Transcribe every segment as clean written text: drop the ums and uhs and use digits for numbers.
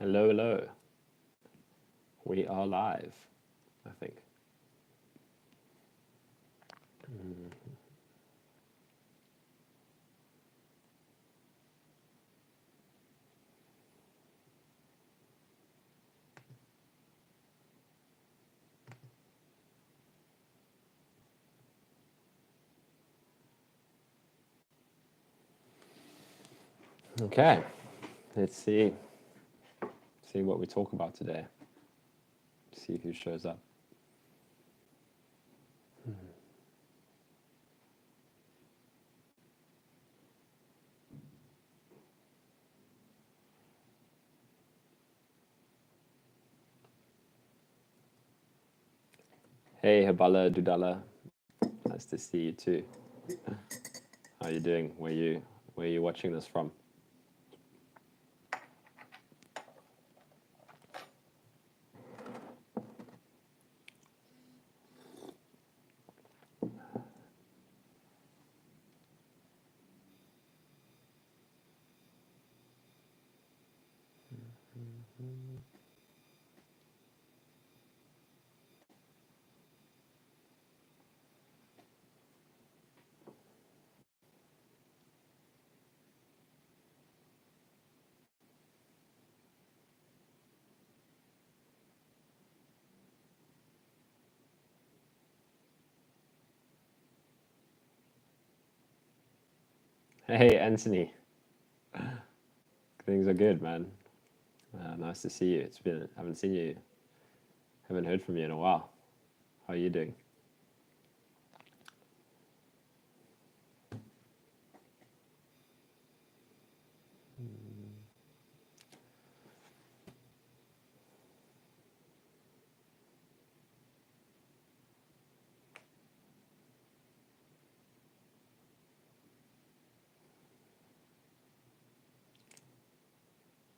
Hello, hello. We are live, I think. Okay, let's see what we talk about today. See who shows up. Hey, Habala Dudala. Nice to see you too. How are you doing? Where you watching this from? Hey, Anthony. Things are good, man. Nice to see you. Haven't seen you, haven't heard from you in a while. How are you doing?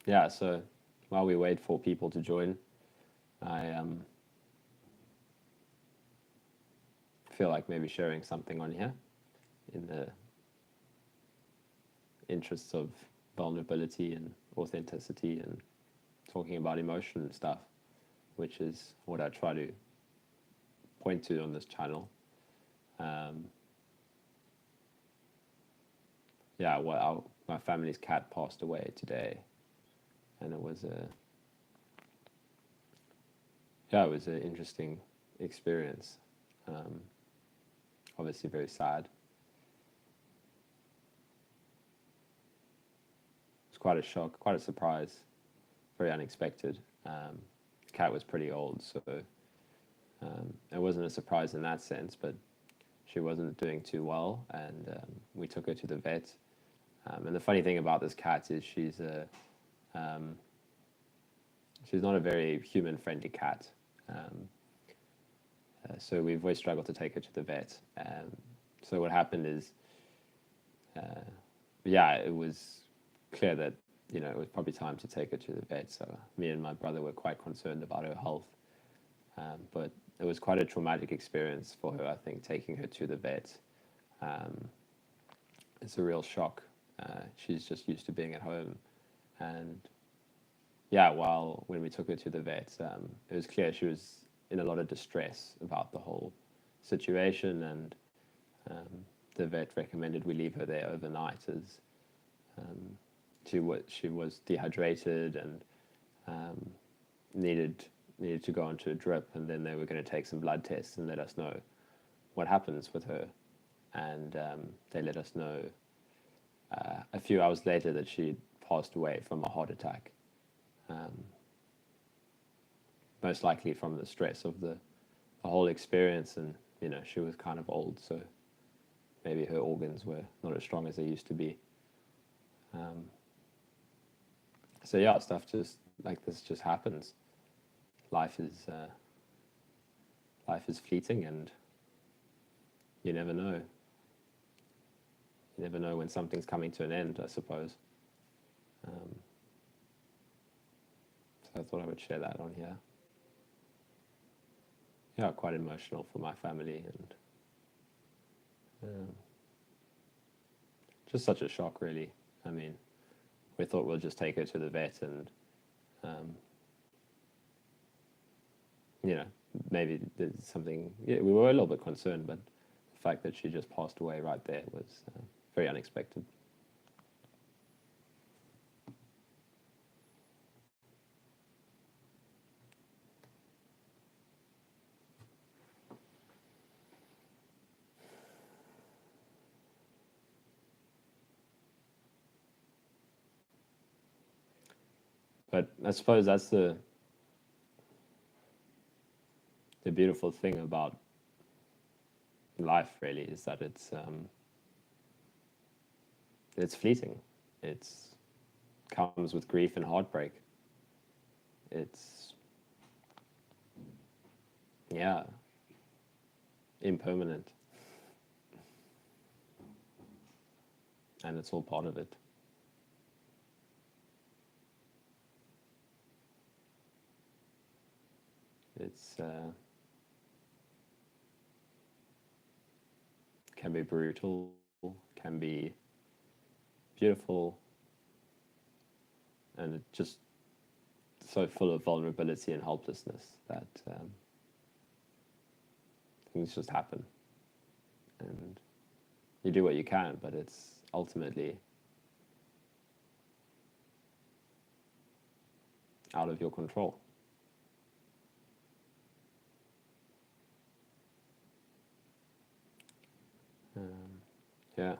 Yeah, so while we wait for people to join, I feel like maybe sharing something on here in the interests of vulnerability and authenticity and talking about emotion and stuff, which is what I try to point to on this channel. Um, yeah, well, my family's cat passed away today, and it was an interesting experience. Um, Obviously, very sad. It was quite a shock, quite a surprise, very unexpected. The cat was pretty old, so it wasn't a surprise in that sense, but she wasn't doing too well, and we took her to the vet. And the funny thing about this cat is um, she's not a very human-friendly cat. So we've always struggled to take her to the vet. So what happened is, yeah, it was clear that it was probably time to take her to the vet. So me and my brother were quite concerned about her health. But it was quite a traumatic experience for her, I think, taking her to the vet. Um, it's a real shock. She's just used to being at home. And yeah, when we took her to the vet, it was clear she was in a lot of distress about the whole situation. And the vet recommended we leave her there overnight as she was dehydrated and um, needed to go onto a drip, and then they were going to take some blood tests and let us know what happens with her. And they let us know a few hours later that she'd passed away from a heart attack, um, most likely from the stress of the whole experience. And she was kind of old, so maybe her organs were not as strong as they used to be. Um, so yeah, stuff just like this just happens. Life is life is fleeting, and you never know. You never know when something's coming to an end, I suppose. Um, so I thought I would share that on here. Yeah, quite emotional for my family, and um, just such a shock, really. I mean, we thought we'll just take her to the vet, and Um, you know, maybe there's something. Yeah, we were a little bit concerned, but the fact that she just passed away right there was very unexpected. But I suppose that's the beautiful thing about life, really, is that it's fleeting. It's comes with grief and heartbreak. It's, yeah, impermanent, and it's all part of it. It's can be brutal, can be beautiful, and it's just so full of vulnerability and helplessness that things just happen, and you do what you can, but it's ultimately out of your control. Yeah.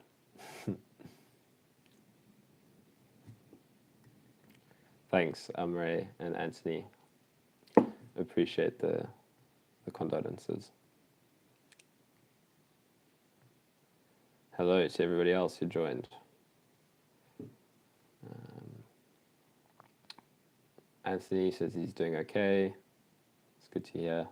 Thanks, Ray and Anthony. Appreciate the condolences. Hello to everybody else who joined. Anthony says he's doing okay. It's good to hear.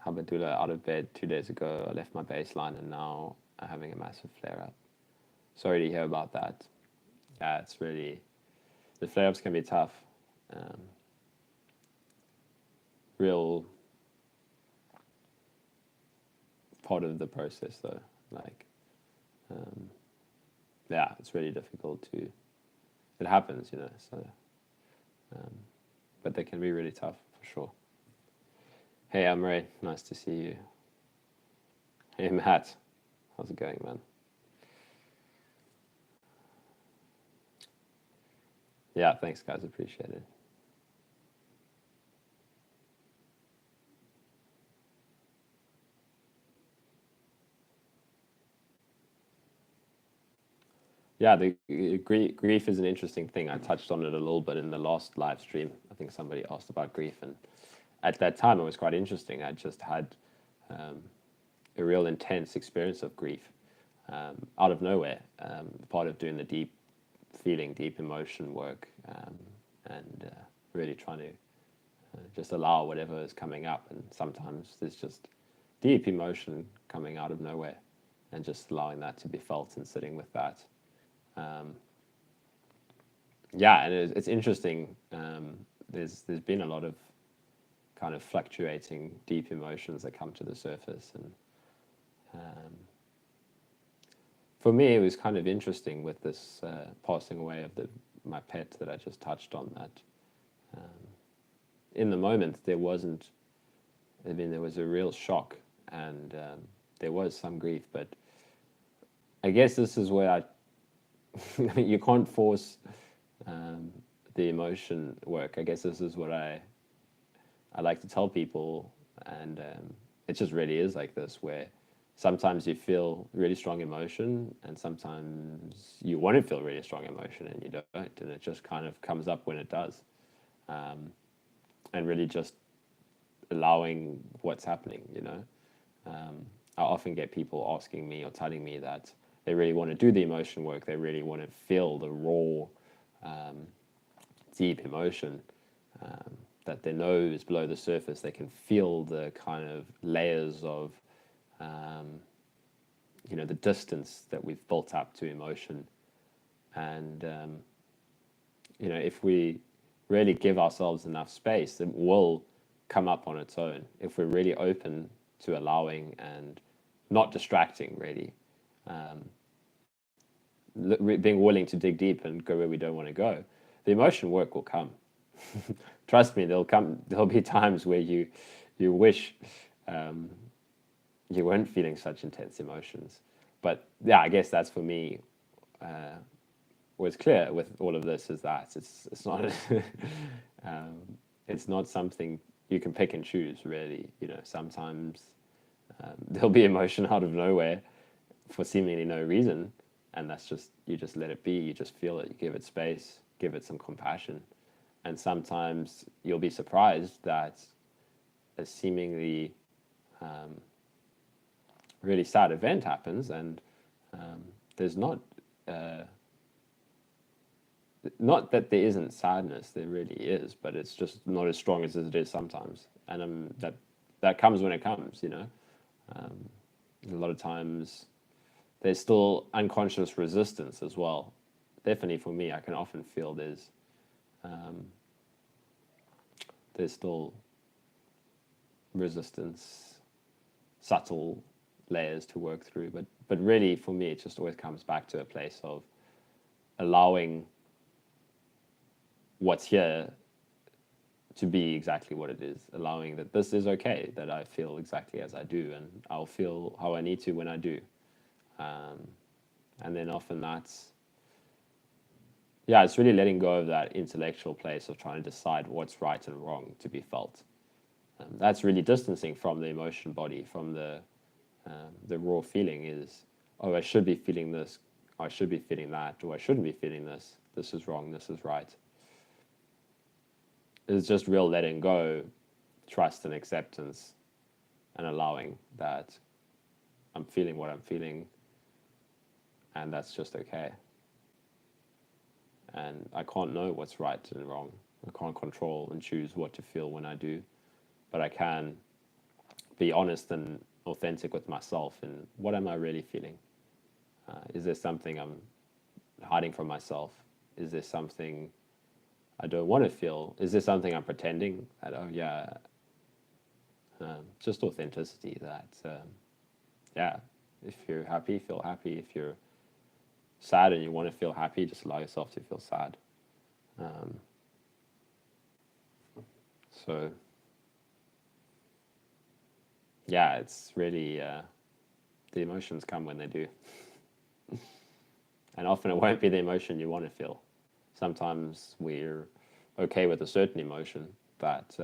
Habadullah out of bed 2 days ago. I left my baseline and now I'm having a massive flare up. Sorry to hear about that. Yeah, it's really, the flare ups can be tough. Real part of the process though. Like, yeah, it's really difficult to, it happens, you know, so, but they can be really tough for sure. Hey, I'm Ray. Nice to see you. Hey, Matt. How's it going, man? Yeah, thanks, guys. Appreciate it. Yeah, the grief is an interesting thing. I touched on it a little bit in the last live stream. I think somebody asked about grief, and at that time it was quite interesting. I just had a real intense experience of grief out of nowhere. Part of doing the deep feeling, deep emotion work, and really trying to just allow whatever is coming up. And sometimes there's just deep emotion coming out of nowhere, and just allowing that to be felt and sitting with that. Yeah, and it's interesting. There's been a lot of kind of fluctuating deep emotions that come to the surface, and for me, it was kind of interesting with this passing away of my pet that I just touched on. That in the moment there wasn't. I mean, there was a real shock, and there was some grief, but I guess this is where you can't force the emotion work. I guess this is what I like to tell people, and it just really is like this, where sometimes you feel really strong emotion, and sometimes you want to feel really strong emotion, and you don't, and it just kind of comes up when it does, and really just allowing what's happening, you know. I often get people asking me or telling me that they really want to do the emotion work. They really want to feel the raw, deep emotion that they know is below the surface. They can feel the kind of layers of, you know, the distance that we've built up to emotion. And, you know, if we really give ourselves enough space, it will come up on its own. If we're really open to allowing and not distracting, really, being willing to dig deep and go where we don't want to go, the emotion work will come. Trust me, there'll be times where you wish um, you weren't feeling such intense emotions. But yeah, I guess that's for me. What's clear with all of this is that it's not um, it's not something you can pick and choose. Really, sometimes there'll be emotion out of nowhere for seemingly no reason, and that's just you just let it be. You just feel it. You give it space. Give it some compassion, and sometimes you'll be surprised that a seemingly really sad event happens, and there's uh, not that there isn't sadness, there really is, but it's just not as strong as it is sometimes, and that comes when it comes. A lot of times there's still unconscious resistance as well. Definitely for me, I can often feel there's still resistance, subtle layers to work through, but really for me, it just always comes back to a place of allowing what's here to be exactly what it is, allowing that this is okay, that I feel exactly as I do, and I'll feel how I need to when I do. And then often it's really letting go of that intellectual place of trying to decide what's right and wrong to be felt. That's really distancing from the emotion body, from the raw feeling is, oh, I should be feeling this, I should be feeling that, or I shouldn't be feeling this. This is wrong, this is right. It's just real letting go, trust and acceptance, and allowing that I'm feeling what I'm feeling, and that's just okay. And I can't know what's right and wrong. I can't control and choose what to feel when I do, but I can be honest and authentic with myself and what am I really feeling? Is there something I'm hiding from myself? Is there something I don't want to feel? Is there something I'm pretending that, oh, yeah, just authenticity that, yeah, if you're happy, feel happy. If you're sad and you want to feel happy, just allow yourself to feel sad. So, yeah, it's really, the emotions come when they do. And often it won't be the emotion you want to feel. Sometimes we're okay with a certain emotion that,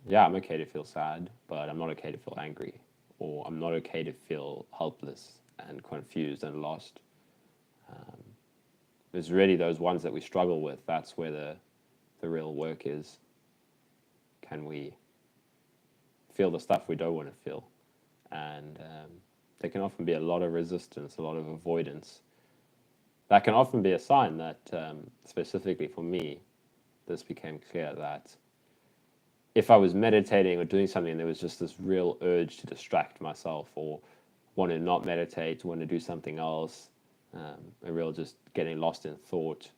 yeah, I'm okay to feel sad, but I'm not okay to feel angry, or I'm not okay to feel helpless and confused and lost. It's really those ones that we struggle with. That's where the real work is. Can we feel the stuff we don't want to feel? And there can often be a lot of resistance, a lot of avoidance. That can often be a sign that, specifically for me, this became clear that if I was meditating or doing something, there was just this real urge to distract myself or want to not meditate, want to do something else, a real just getting lost in thought.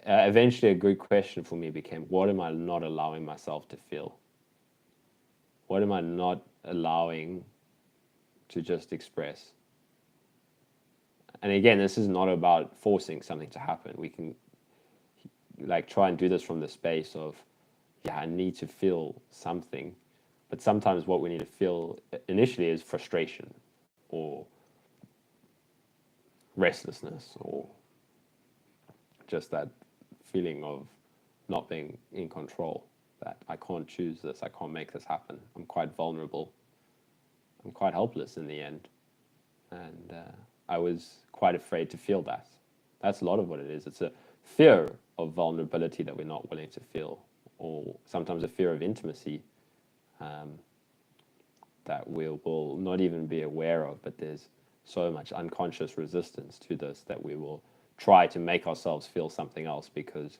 Eventually, a good question for me became, what am I not allowing myself to feel? What am I not allowing to just express? And again, this is not about forcing something to happen. We can try and do this from the space of, yeah, I need to feel something. But sometimes what we need to feel initially is frustration or restlessness or just that feeling of not being in control, that I can't choose this, I can't make this happen. I'm quite vulnerable. I'm quite helpless in the end. And I was quite afraid to feel that. That's a lot of what it is. It's a fear of vulnerability that we're not willing to feel, or sometimes a fear of intimacy that we will not even be aware of, but there's so much unconscious resistance to this that we will try to make ourselves feel something else because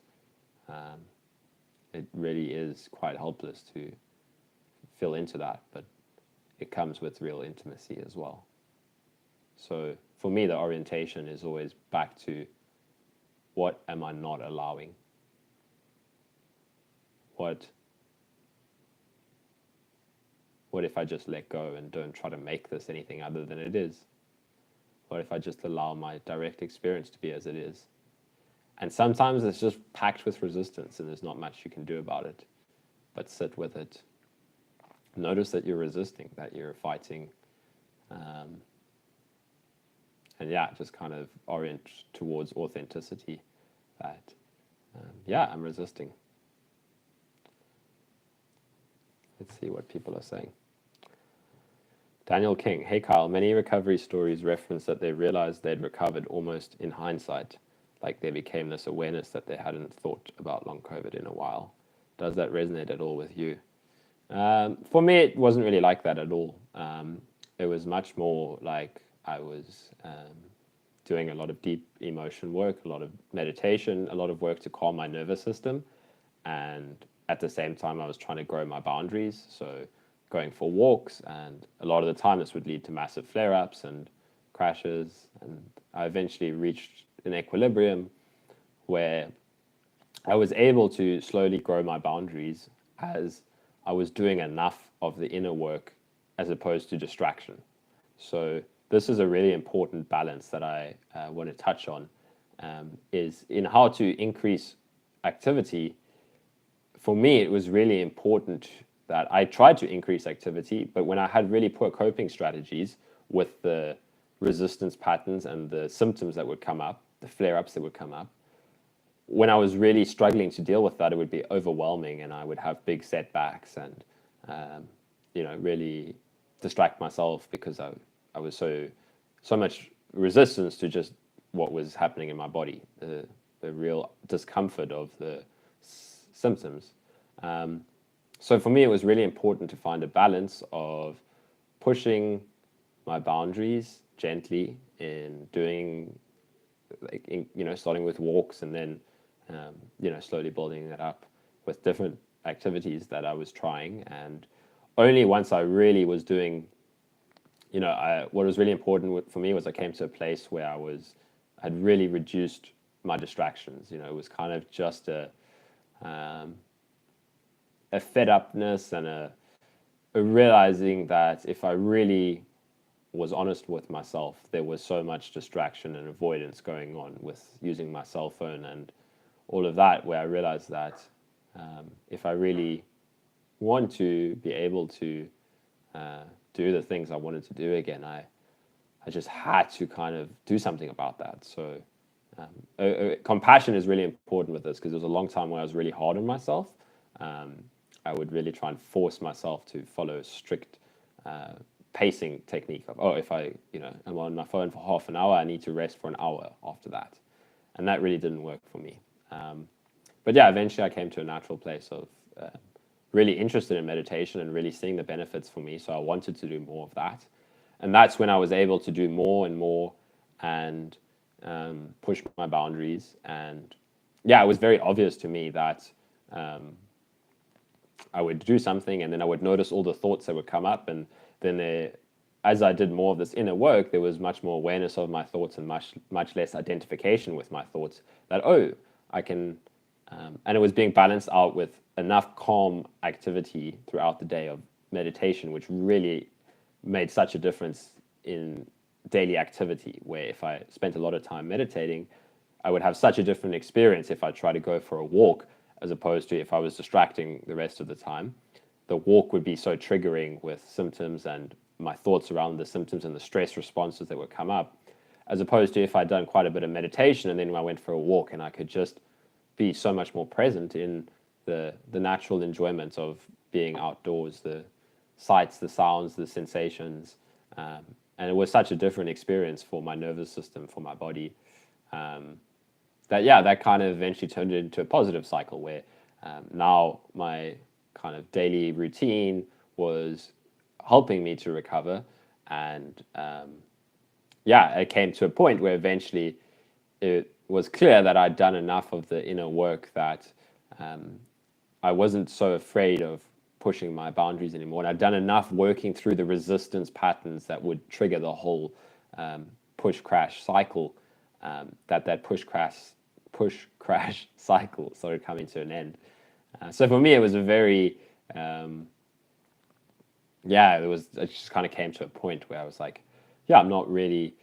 it really is quite helpless to feel into that, but it comes with real intimacy as well. So for me, the orientation is always back to what am I not allowing? What if I just let go and don't try to make this anything other than it is? What if I just allow my direct experience to be as it is? And sometimes it's just packed with resistance and there's not much you can do about it. But sit with it. Notice that you're resisting, that you're fighting. And yeah, just kind of orient towards authenticity. That, yeah, I'm resisting. Let's see what people are saying. Daniel King, hey Kyle, many recovery stories reference that they realized they'd recovered almost in hindsight, like there became this awareness that they hadn't thought about long COVID in a while. Does that resonate at all with you? For me, it wasn't really like that at all. It was much more like I was doing a lot of deep emotion work, a lot of meditation, a lot of work to calm my nervous system. And at the same time, I was trying to grow my boundaries. So going for walks, and a lot of the time this would lead to massive flare-ups and crashes. And I eventually reached an equilibrium where I was able to slowly grow my boundaries as I was doing enough of the inner work as opposed to distraction. So this is a really important balance that I want to touch on, is in how to increase activity. For me, it was really important that I tried to increase activity, but when I had really poor coping strategies with the resistance patterns and the symptoms that would come up, the flare-ups that would come up, when I was really struggling to deal with that, it would be overwhelming and I would have big setbacks and, really distract myself because I was so much resistance to just what was happening in my body, the real discomfort of the symptoms. So for me, it was really important to find a balance of pushing my boundaries gently in doing, starting with walks and then, slowly building that up with different activities that I was trying. And only once I really was doing, what was really important for me was I came to a place where I'd really reduced my distractions. It was kind of just a fed upness and a realizing that if I really was honest with myself, there was so much distraction and avoidance going on with using my cell phone and all of that, where I realized that if I really want to be able to do the things I wanted to do again, I just had to kind of do something about that. So compassion is really important with this, because there was a long time where I was really hard on myself. I would really try and force myself to follow a strict pacing technique of, if I'm on my phone for half an hour, I need to rest for an hour after that. And that really didn't work for me. But yeah, eventually I came to a natural place of really interested in meditation and really seeing the benefits for me. So I wanted to do more of that. And that's when I was able to do more and more and push my boundaries. And yeah, it was very obvious to me that I would do something and then I would notice all the thoughts that would come up. And then as I did more of this inner work, there was much more awareness of my thoughts and much less identification with my thoughts that, I can, and it was being balanced out with enough calm activity throughout the day of meditation, which really made such a difference in daily activity, where if I spent a lot of time meditating, I would have such a different experience if I tried to go for a walk, as opposed to if I was distracting the rest of the time. The walk would be so triggering with symptoms and my thoughts around the symptoms and the stress responses that would come up, as opposed to if I'd done quite a bit of meditation and then I went for a walk and I could just be so much more present in the natural enjoyment of being outdoors, the sights, the sounds, the sensations. And it was such a different experience for my nervous system, for my body, that kind of eventually turned into a positive cycle where now my kind of daily routine was helping me to recover. And it came to a point where eventually it was clear that I'd done enough of the inner work that I wasn't so afraid of pushing my boundaries anymore. And I'd done enough working through the resistance patterns that would trigger the whole push crash cycle, that push crash cycle started coming to an end. So for me, it was a very, it just kind of came to a point where I was like, I'm not really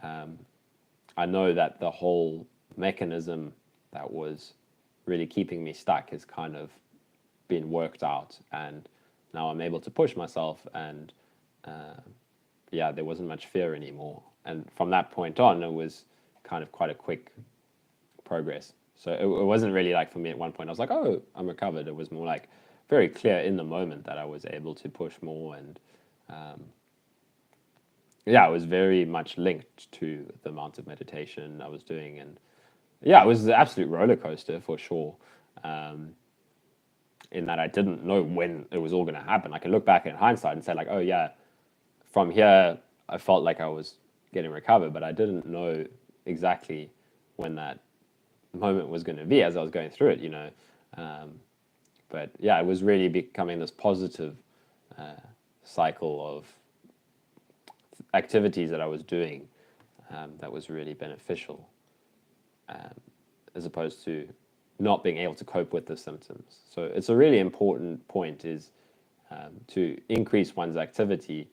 I know that the whole mechanism that was really keeping me stuck has kind of been worked out, and now I'm able to push myself, and yeah, there wasn't much fear anymore. And from that point on, it was kind of quite a quick progress. So it wasn't really like for me at one point, I was like, oh, I'm recovered. It was more like very clear in the moment that I was able to push more. And yeah, it was very much linked to the amount of meditation I was doing. And yeah, it was an absolute roller coaster for sure. In that I didn't know when it was all going to happen. I can look back in hindsight and say like, oh yeah, from here I felt like I was getting recovered, but I didn't know exactly when that moment was going to be as I was going through it, you know. But yeah, it was really becoming this positive cycle of activities that I was doing that was really beneficial, as opposed to not being able to cope with the symptoms. So it's a really important point is to increase one's activity.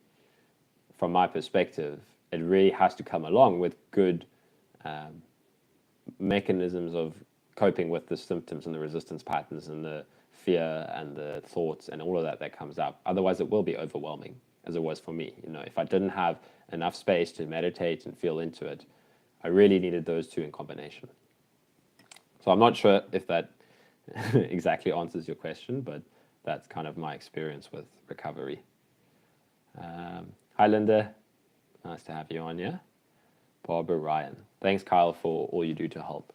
From my perspective, it really has to come along with good mechanisms of coping with the symptoms and the resistance patterns and the fear and the thoughts and all of that that comes up. Otherwise, it will be overwhelming, as it was for me. You know, if I didn't have enough space to meditate and feel into it, I really needed those two in combination. So I'm not sure if that exactly answers your question, but that's kind of my experience with recovery. Hi, Linda. Nice to have you on, yeah? Barbara Ryan. Thanks, Kyle, for all you do to help.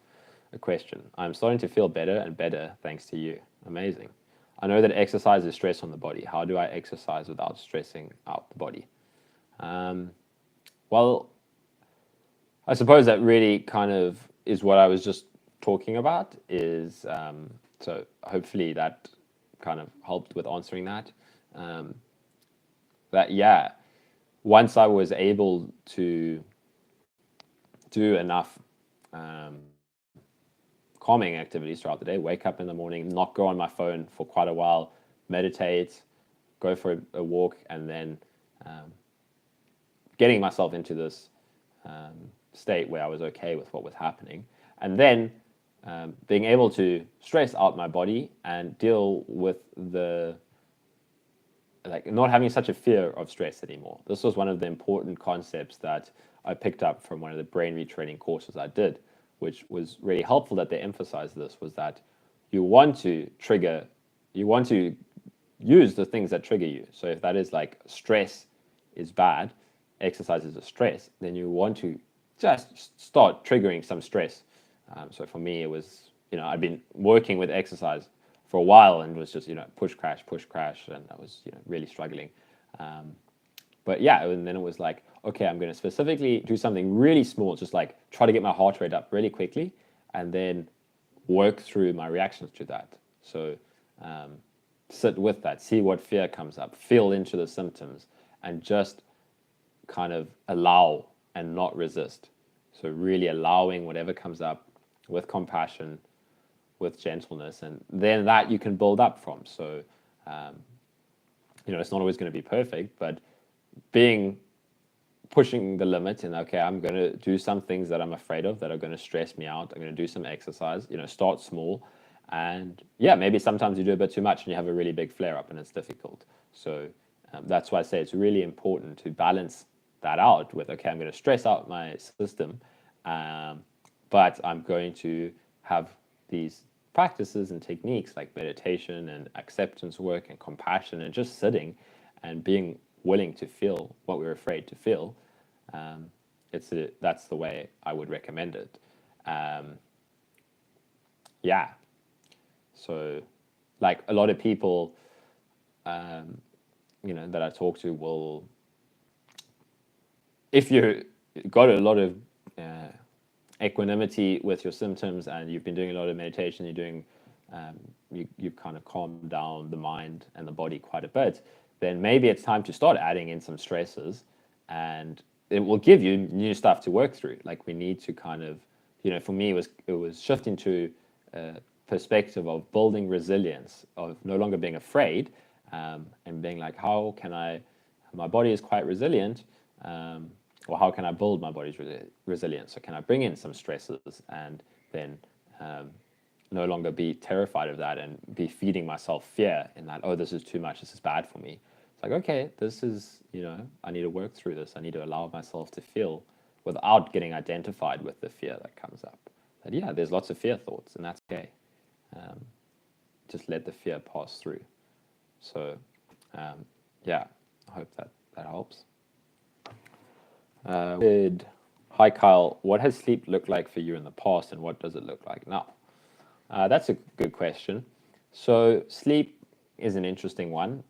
A question. I'm starting to feel better and better thanks to you. Amazing. I know that exercise is stress on the body. How do I exercise without stressing out the body? Well, I suppose that really kind of is what I was just talking about is, so hopefully that kind of helped with answering that. That, yeah, once I was able to do enough calming activities throughout the day, wake up in the morning, not go on my phone for quite a while, meditate, go for a walk, and then getting myself into this state where I was okay with what was happening. And then being able to stress out my body and deal with the, like, not having such a fear of stress anymore. This was one of the important concepts that I picked up from one of the brain retraining courses I did, which was really helpful that they emphasized this, was that you want to use the things that trigger you. So if that is like stress is bad, exercise is a stress, then you want to just start triggering some stress. So for me, it was, I'd been working with exercise for a while and was just, push, crash, and I was, really struggling. But yeah, and then it was like, okay, I'm going to specifically do something really small, just like try to get my heart rate up really quickly and then work through my reactions to that. So sit with that, see what fear comes up, feel into the symptoms, and just kind of allow and not resist. So really allowing whatever comes up with compassion, with gentleness, and then that you can build up from. So, it's not always going to be perfect, but pushing the limit and, okay, I'm going to do some things that I'm afraid of that are going to stress me out. I'm going to do some exercise, start small. And yeah, maybe sometimes you do a bit too much and you have a really big flare up and it's difficult. So that's why I say it's really important to balance that out with, okay, I'm going to stress out my system, but I'm going to have these practices and techniques like meditation and acceptance work and compassion and just sitting and being willing to feel what we're afraid to feel. That's the way I would recommend it. Yeah. So, like a lot of people, that I talk to will, if you got a lot of equanimity with your symptoms and you've been doing a lot of meditation, you've kind of calmed down the mind and the body quite a bit, then maybe it's time to start adding in some stresses, and it will give you new stuff to work through. Like we need to kind of, for me, it was shifting to a perspective of building resilience, of no longer being afraid, and being like, how can my body is quite resilient, or how can I build my body's resilience? So can I bring in some stresses and then no longer be terrified of that and be feeding myself fear in that, oh, this is too much, this is bad for me. It's like, okay, this is, I need to work through this. I need to allow myself to feel without getting identified with the fear that comes up. That, yeah, there's lots of fear thoughts, and that's okay. Just let the fear pass through. So, yeah, I hope that helps. Hi, Kyle. What has sleep looked like for you in the past, and what does it look like now? That's a good question. So, sleep is an interesting one.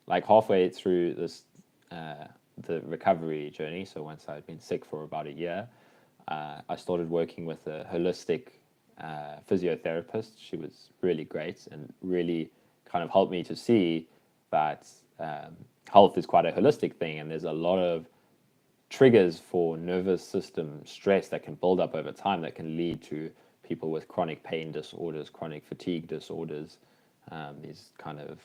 Like halfway through the recovery journey, so once I'd been sick for about a year, I started working with a holistic physiotherapist. She was really great and really kind of helped me to see that health is quite a holistic thing, and there's a lot of triggers for nervous system stress that can build up over time that can lead to people with chronic pain disorders, chronic fatigue disorders, these kind of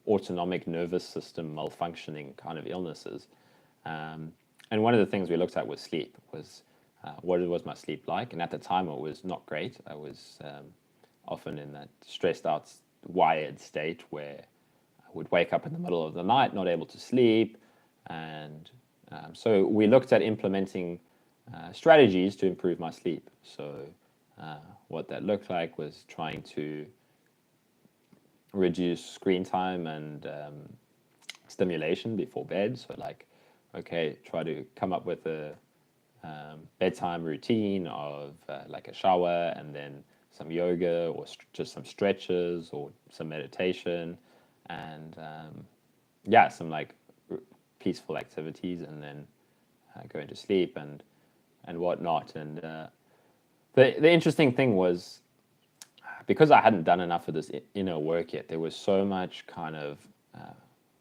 autonomic nervous system malfunctioning kind of illnesses. And one of the things we looked at was sleep, was what was my sleep like? And at the time, it was not great. I was often in that stressed out, wired state where I would wake up in the middle of the night, not able to sleep. And so we looked at implementing strategies to improve my sleep. So what that looked like was trying to reduce screen time and stimulation before bed. So like, okay, try to come up with a bedtime routine of like a shower and then some yoga or just some stretches or some meditation and yeah, some like peaceful activities, and then going to sleep and whatnot. And the interesting thing was, because I hadn't done enough of this inner work yet, there was so much kind of,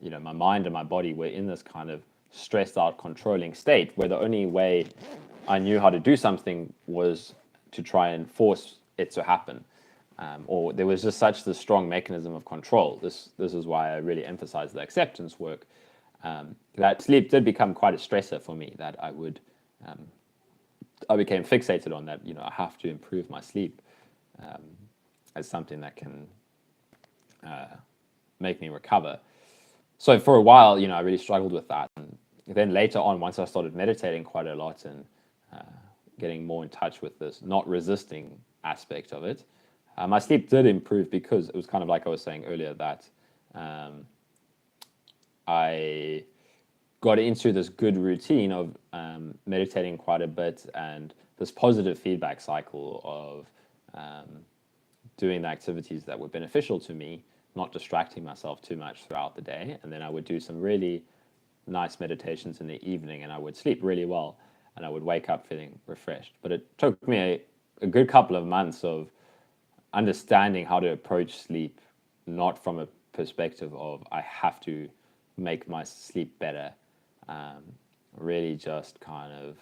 my mind and my body were in this kind of stressed out, controlling state where the only way I knew how to do something was to try and force it to happen. Or there was just such the strong mechanism of control. This is why I really emphasize the acceptance work. That sleep did become quite a stressor for me. That I became fixated on that. I have to improve my sleep as something that can make me recover. So for a while, I really struggled with that. And then later on, once I started meditating quite a lot and getting more in touch with this not resisting aspect of it, my sleep did improve, because it was kind of like I was saying earlier, that I got into this good routine of meditating quite a bit and this positive feedback cycle of doing the activities that were beneficial to me, not distracting myself too much throughout the day. And then I would do some really nice meditations in the evening, and I would sleep really well, and I would wake up feeling refreshed. But it took me a good couple of months of understanding how to approach sleep, not from a perspective of I have to make my sleep better. Really just kind of,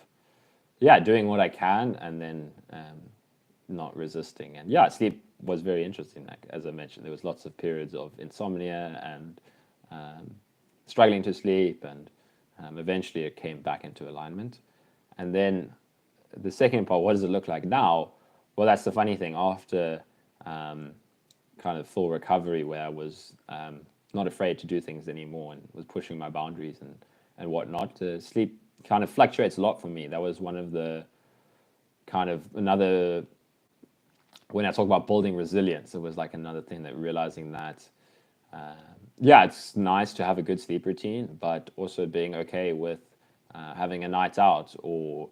doing what I can, and then not resisting. And sleep was very interesting. Like, as I mentioned, there was lots of periods of insomnia and struggling to sleep, and eventually it came back into alignment. And then the second part, what does it look like now? Well, that's the funny thing. After kind of full recovery, where I was not afraid to do things anymore and was pushing my boundaries and whatnot, sleep kind of fluctuates a lot for me. That was one of the kind of another, when I talk about building resilience, it was like another thing, that realizing that it's nice to have a good sleep routine, but also being okay with having a night out, or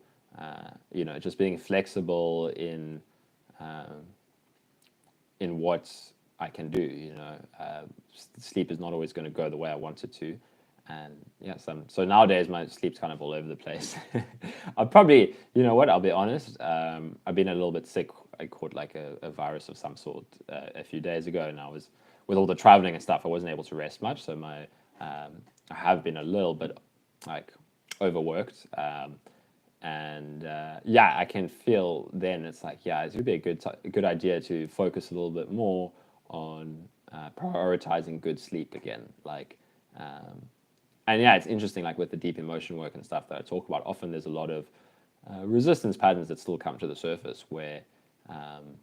just being flexible in what I can do. Sleep is not always going to go the way I want it to, and so nowadays my sleep's kind of all over the place. I'll probably, I'll be honest. I've been a little bit sick. I caught like a virus of some sort a few days ago, and I was, with all the traveling and stuff, I wasn't able to rest much. So I have been a little bit like overworked, and I can feel then it's like, it would be a good idea to focus a little bit more on prioritizing good sleep again, like, and yeah, it's interesting, like with the deep emotion work and stuff that I talk about, often there's a lot of resistance patterns that still come to the surface where, um,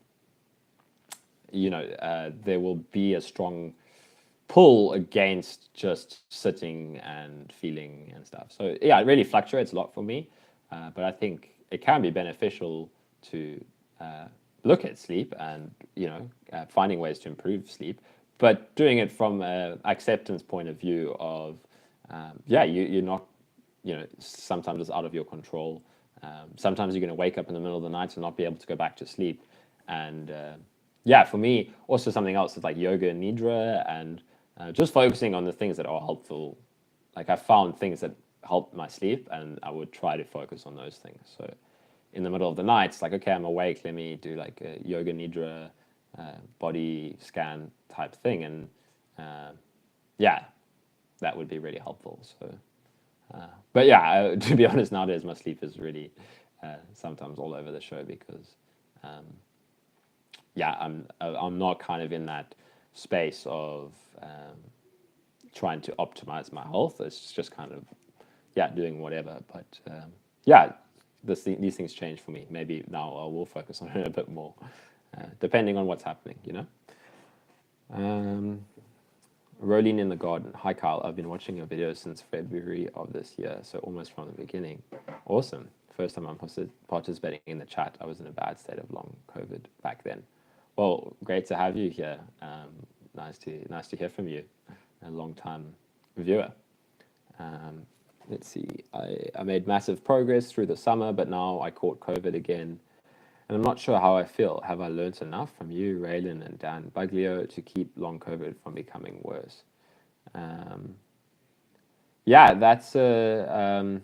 there will be a strong pull against just sitting and feeling and stuff. So yeah, it really fluctuates a lot for me, but I think it can be beneficial to look at sleep and finding ways to improve sleep, but doing it from an acceptance point of view of you're not, sometimes it's out of your control. Sometimes you're going to wake up in the middle of the night and not be able to go back to sleep, and for me, also something else is like yoga and nidra, and just focusing on the things that are helpful. Like I found things that help my sleep, and I would try to focus on those things. So in the middle of the night, it's like, okay, I'm awake, let me do like a yoga nidra body scan type thing, and that would be really helpful. So, but yeah, to be honest, nowadays my sleep is really sometimes all over the show because I'm not kind of in that space of trying to optimize my health. It's just kind of doing whatever. But these things change for me. Maybe now I will focus on it a bit more, depending on what's happening. Rolling in the Garden. Hi Kyle, I've been watching your videos since February of this year, so almost from the beginning. Awesome. First time I'm participating in the chat. I was in a bad state of long COVID back then. Well, great to have you here. Nice to hear from you, a long time viewer. Let's see. I made massive progress through the summer, but now I caught COVID again, and I'm not sure how I feel. Have I learnt enough from you, Raylan, and Dan Buglio to keep long COVID from becoming worse? That's a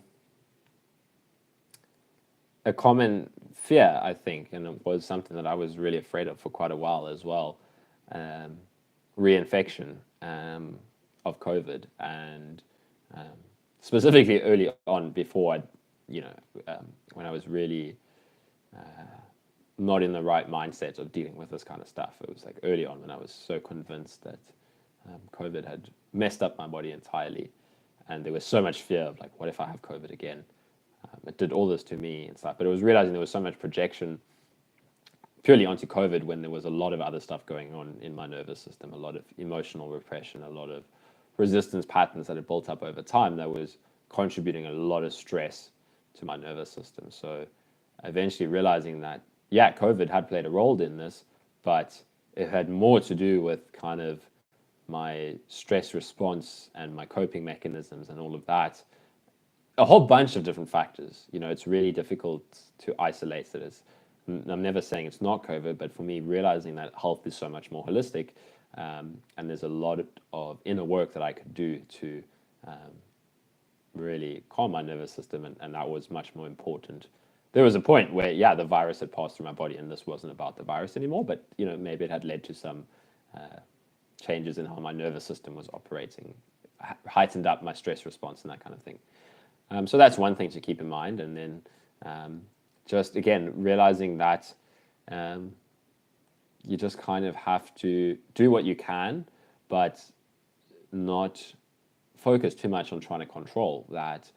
common fear, I think, and it was something that I was really afraid of for quite a while as well. Reinfection of COVID, and specifically early on, before when I was really not in the right mindset of dealing with this kind of stuff. It was like early on when I was so convinced that COVID had messed up my body entirely, and there was so much fear of like, what if I have COVID again? It did all this to me and stuff, but it was realizing there was so much projection purely onto COVID when there was a lot of other stuff going on in my nervous system, a lot of emotional repression, a lot of resistance patterns that had built up over time that was contributing a lot of stress to my nervous system. So eventually realizing that, COVID had played a role in this, but it had more to do with kind of my stress response and my coping mechanisms and all of that. A whole bunch of different factors. It's really difficult to isolate it as. I'm never saying it's not COVID, but for me, realizing that health is so much more holistic, and there's a lot of inner work that I could do to really calm my nervous system, and that was much more important. There was a point where, the virus had passed through my body, and this wasn't about the virus anymore, but maybe it had led to some changes in how my nervous system was operating, heightened up my stress response and that kind of thing. So that's one thing to keep in mind, and then just again realizing that you just kind of have to do what you can, but not focus too much on trying to control that.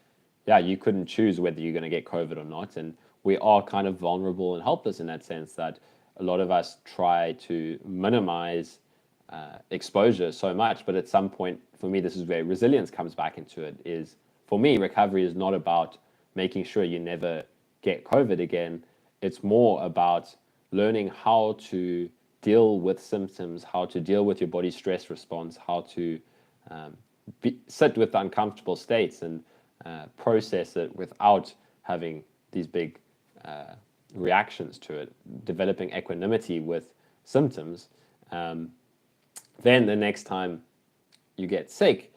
You couldn't choose whether you're going to get COVID or not, and we are kind of vulnerable and helpless in that sense that a lot of us try to minimize exposure so much, but at some point, for me, this is where resilience comes back into it. Is for me, recovery is not about making sure you never get COVID again. It's more about learning how to deal with symptoms, how to deal with your body's stress response, how to sit with uncomfortable states and process it without having these big reactions to it, developing equanimity with symptoms. Then the next time you get sick,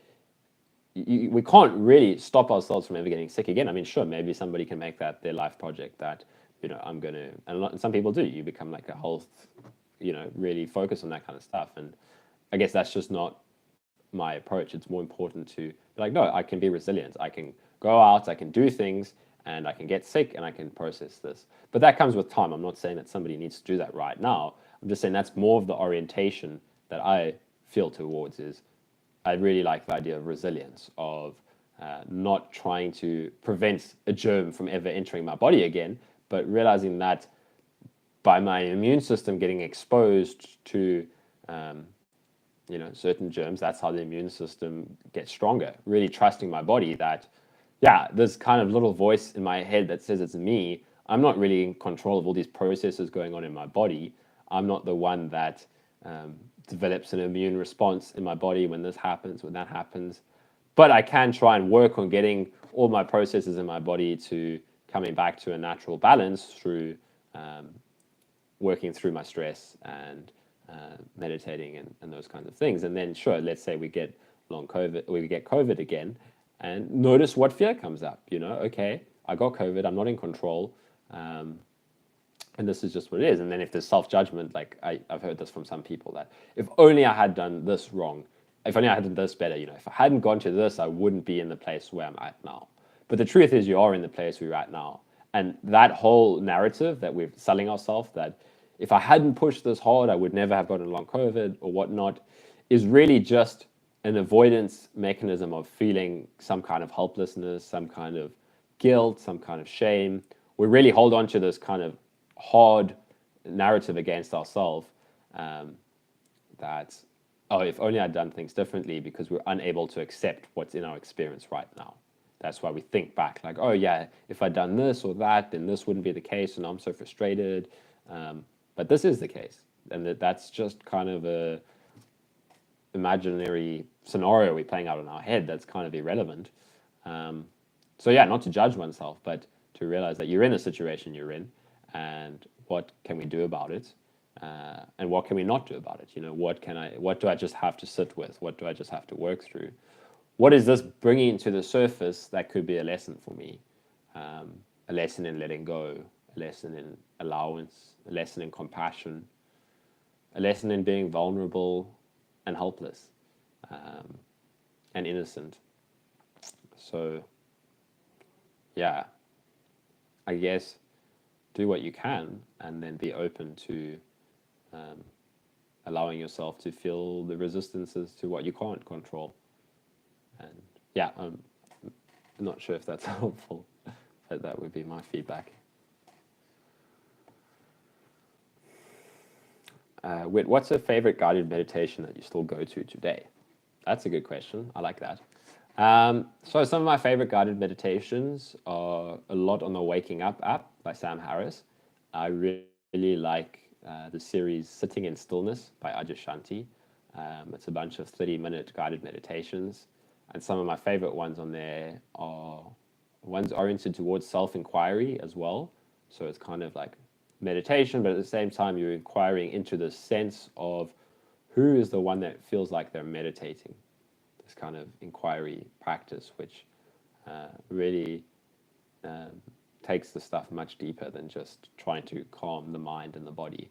we can't really stop ourselves from ever getting sick again. I mean, sure, maybe somebody can make that their life project that, I'm going to, and some people do, you become like a health, really focus on that kind of stuff. And I guess that's just not my approach. It's more important to be like, no, I can be resilient. I can go out, I can do things, and I can get sick and I can process this. But that comes with time. I'm not saying that somebody needs to do that right now. I'm just saying that's more of the orientation that I feel towards. Is I really like the idea of resilience, of not trying to prevent a germ from ever entering my body again, but realizing that by my immune system getting exposed to certain germs, that's how the immune system gets stronger. Really trusting my body that, yeah, this kind of little voice in my head that says it's me, I'm not really in control of all these processes going on in my body. I'm not the one that develops an immune response in my body when this happens, when that happens. But I can try and work on getting all my processes in my body to coming back to a natural balance through working through my stress and meditating and those kinds of things. And then, sure, let's say we get COVID again, and notice what fear comes up. Okay, I got COVID, I'm not in control, and this is just what it is. And then if there's self-judgment, like I've heard this from some people, that if only I had done this wrong, if only I had done this better, if I hadn't gone to this, I wouldn't be in the place where I'm at now. But the truth is, you are in the place where you're at now. And that whole narrative that we're selling ourselves, that if I hadn't pushed this hard, I would never have gotten long COVID or whatnot, is really just an avoidance mechanism of feeling some kind of helplessness, some kind of guilt, some kind of shame. We really hold on to this kind of hard narrative against ourselves that, oh, if only I'd done things differently, because we're unable to accept what's in our experience right now. That's why we think back like, oh yeah, if I'd done this or that, then this wouldn't be the case, and I'm so frustrated. But this is the case, and that's just kind of a imaginary scenario we're playing out in our head that's kind of irrelevant. So yeah, not to judge oneself, but to realize that you're in a situation you're in, and what can we do about it, and what can we not do about it? What do I just have to sit with? What do I just have to work through? What is this bringing to the surface that could be a lesson for me? A lesson in letting go, a lesson in allowance, a lesson in compassion, a lesson in being vulnerable and helpless and innocent. So, yeah, I guess do what you can, and then be open to allowing yourself to feel the resistances to what you can't control. And yeah, I'm not sure if that's helpful, but that would be my feedback. Whit, what's a favorite guided meditation that you still go to today? That's a good question. I like that. So some of my favorite guided meditations are a lot on the Waking Up app by Sam Harris. I really like the series Sitting in Stillness by Adyashanti. It's a bunch of 30-minute guided meditations. And some of my favorite ones on there are ones oriented towards self-inquiry as well. So it's kind of like meditation, but at the same time, you're inquiring into the sense of who is the one that feels like they're meditating. This kind of inquiry practice, which really takes the stuff much deeper than just trying to calm the mind and the body.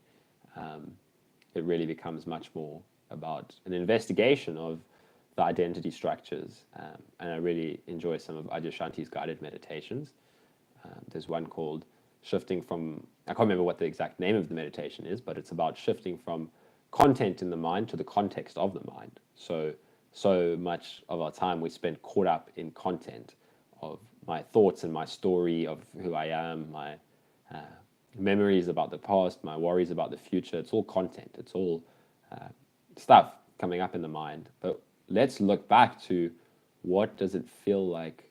It really becomes much more about an investigation of the identity structures, and I really enjoy some of Adyashanti's guided meditations. There's one called shifting from, I can't remember what the exact name of the meditation is, but it's about shifting from content in the mind to the context of the mind. So much of our time we spend caught up in content of my thoughts and my story of who I am, my memories about the past, my worries about the future. It's all content. It's all stuff coming up in the mind. But let's look back to what does it feel like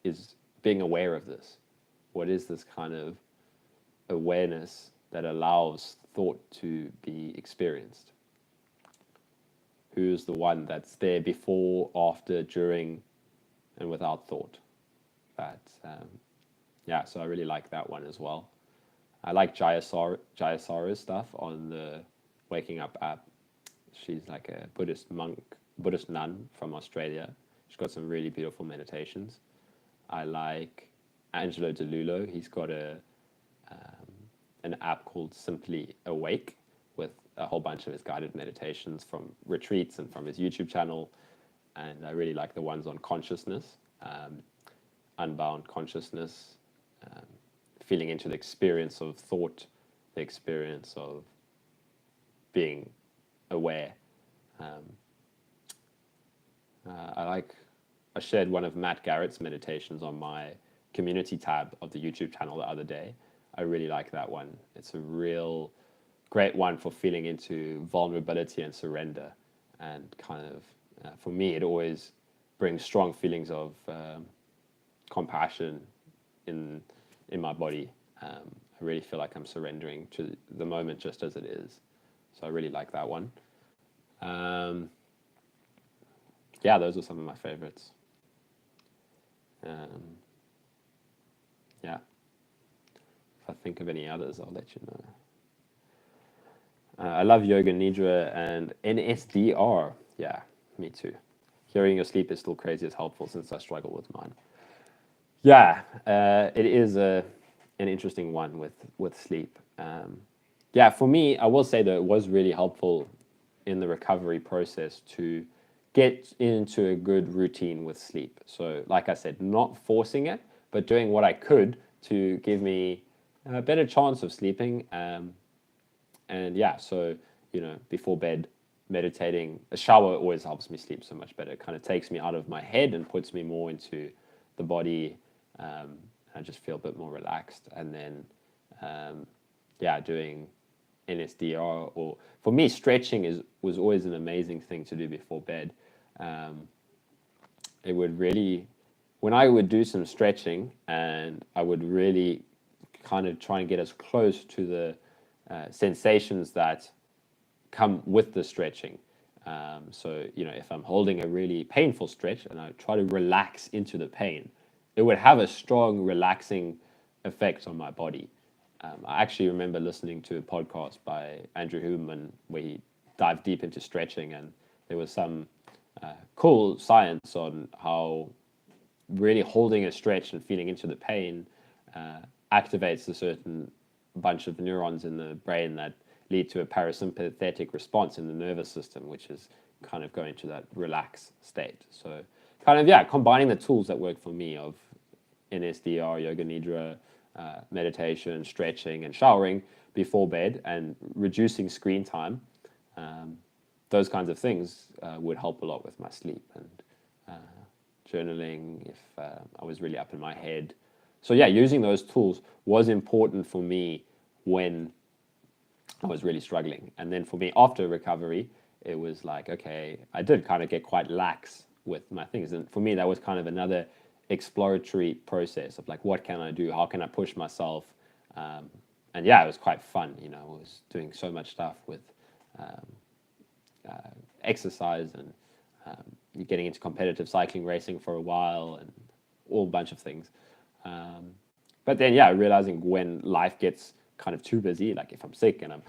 is being aware of this? What is this kind of awareness that allows thought to be experienced? Who's the one that's there before, after, during, and without thought? Yeah, so I really like that one as well. I like Jayasara's stuff on the Waking Up app. She's like a Buddhist nun from Australia. She's got some really beautiful meditations. I like Angelo DeLulo. He's got an app called Simply Awake with a whole bunch of his guided meditations from retreats and from his YouTube channel. And I really like the ones on consciousness, unbound consciousness, feeling into the experience of thought, the experience of being aware. I like I shared one of Matt Garrett's meditations on my community tab of the YouTube channel the other day. I really like that one. It's a real great one for feeling into vulnerability and surrender. And kind of, for me, it always brings strong feelings of compassion in my body. I really feel like I'm surrendering to the moment just as it is. So I really like that one. Yeah, those are some of my favorites. Yeah, if I think of any others, I'll let you know. I love Yoga Nidra and NSDR. Yeah, me too. Hearing your sleep is still crazy as helpful since I struggle with mine. Yeah, it is an interesting one with sleep. Yeah, for me, I will say that it was really helpful in the recovery process to get into a good routine with sleep. So, like I said, not forcing it, but doing what I could to give me a better chance of sleeping. And yeah, so, before bed, meditating, a shower always helps me sleep so much better. It kind of takes me out of my head and puts me more into the body. I just feel a bit more relaxed. And then, yeah, doing NSDR, or for me, stretching was always an amazing thing to do before bed. It would really, when I would do some stretching, and I would really kind of try and get as close to the sensations that come with the stretching. So, if I'm holding a really painful stretch and I try to relax into the pain, it would have a strong relaxing effect on my body. I actually remember listening to a podcast by Andrew Huberman where he dived deep into stretching, and there was some cool science on how really holding a stretch and feeling into the pain activates a certain bunch of neurons in the brain that lead to a parasympathetic response in the nervous system, which is kind of going to that relaxed state. So kind of, yeah, combining the tools that work for me of NSDR, Yoga Nidra, meditation, stretching, and showering before bed, and reducing screen time. Those kinds of things would help a lot with my sleep, and journaling if I was really up in my head. So yeah, using those tools was important for me when I was really struggling. And then for me, after recovery, it was like, okay, I did kind of get quite lax with my things. And for me, that was kind of another exploratory process of like, what can I do? How can I push myself? And yeah, it was quite fun. I was doing so much stuff with exercise, and getting into competitive cycling racing for a while, and all a bunch of things. But then, yeah, realizing when life gets kind of too busy, like if I'm sick and I'm,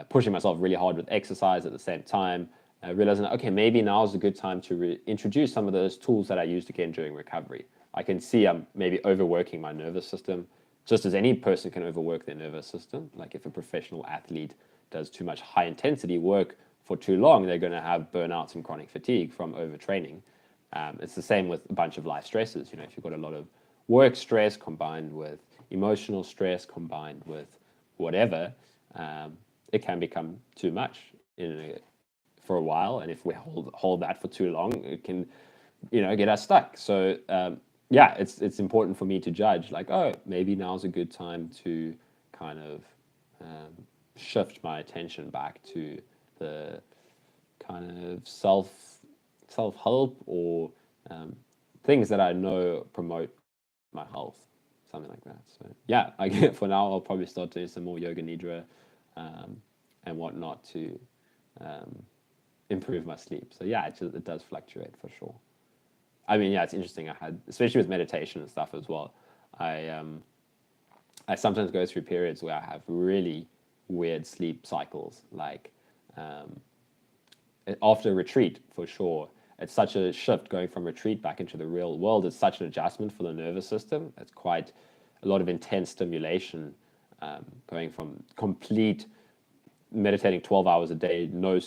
pushing myself really hard with exercise at the same time, realizing, okay, maybe now is a good time to introduce some of those tools that I used again during recovery. I can see I'm maybe overworking my nervous system, just as any person can overwork their nervous system. Like if a professional athlete does too much high intensity work for too long, they're going to have burnouts and chronic fatigue from overtraining. It's the same with a bunch of life stresses. If you've got a lot of work stress combined with emotional stress combined with whatever, it can become too much for a while. And if we hold that for too long, it can, get us stuck. So yeah, it's important for me to judge, like, oh, maybe now's a good time to kind of shift my attention back to the kind of self-help, or things that I know promote my health, something like that. So yeah, for now, I'll probably start doing some more Yoga Nidra and whatnot to improve my sleep. So yeah, it does fluctuate for sure. I mean, yeah, it's interesting. I had, especially with meditation and stuff as well, I sometimes go through periods where I have really weird sleep cycles, like after a retreat, for sure. It's such a shift going from retreat back into the real world. It's such an adjustment for the nervous system. It's quite a lot of intense stimulation, going from complete meditating 12 hours a day, no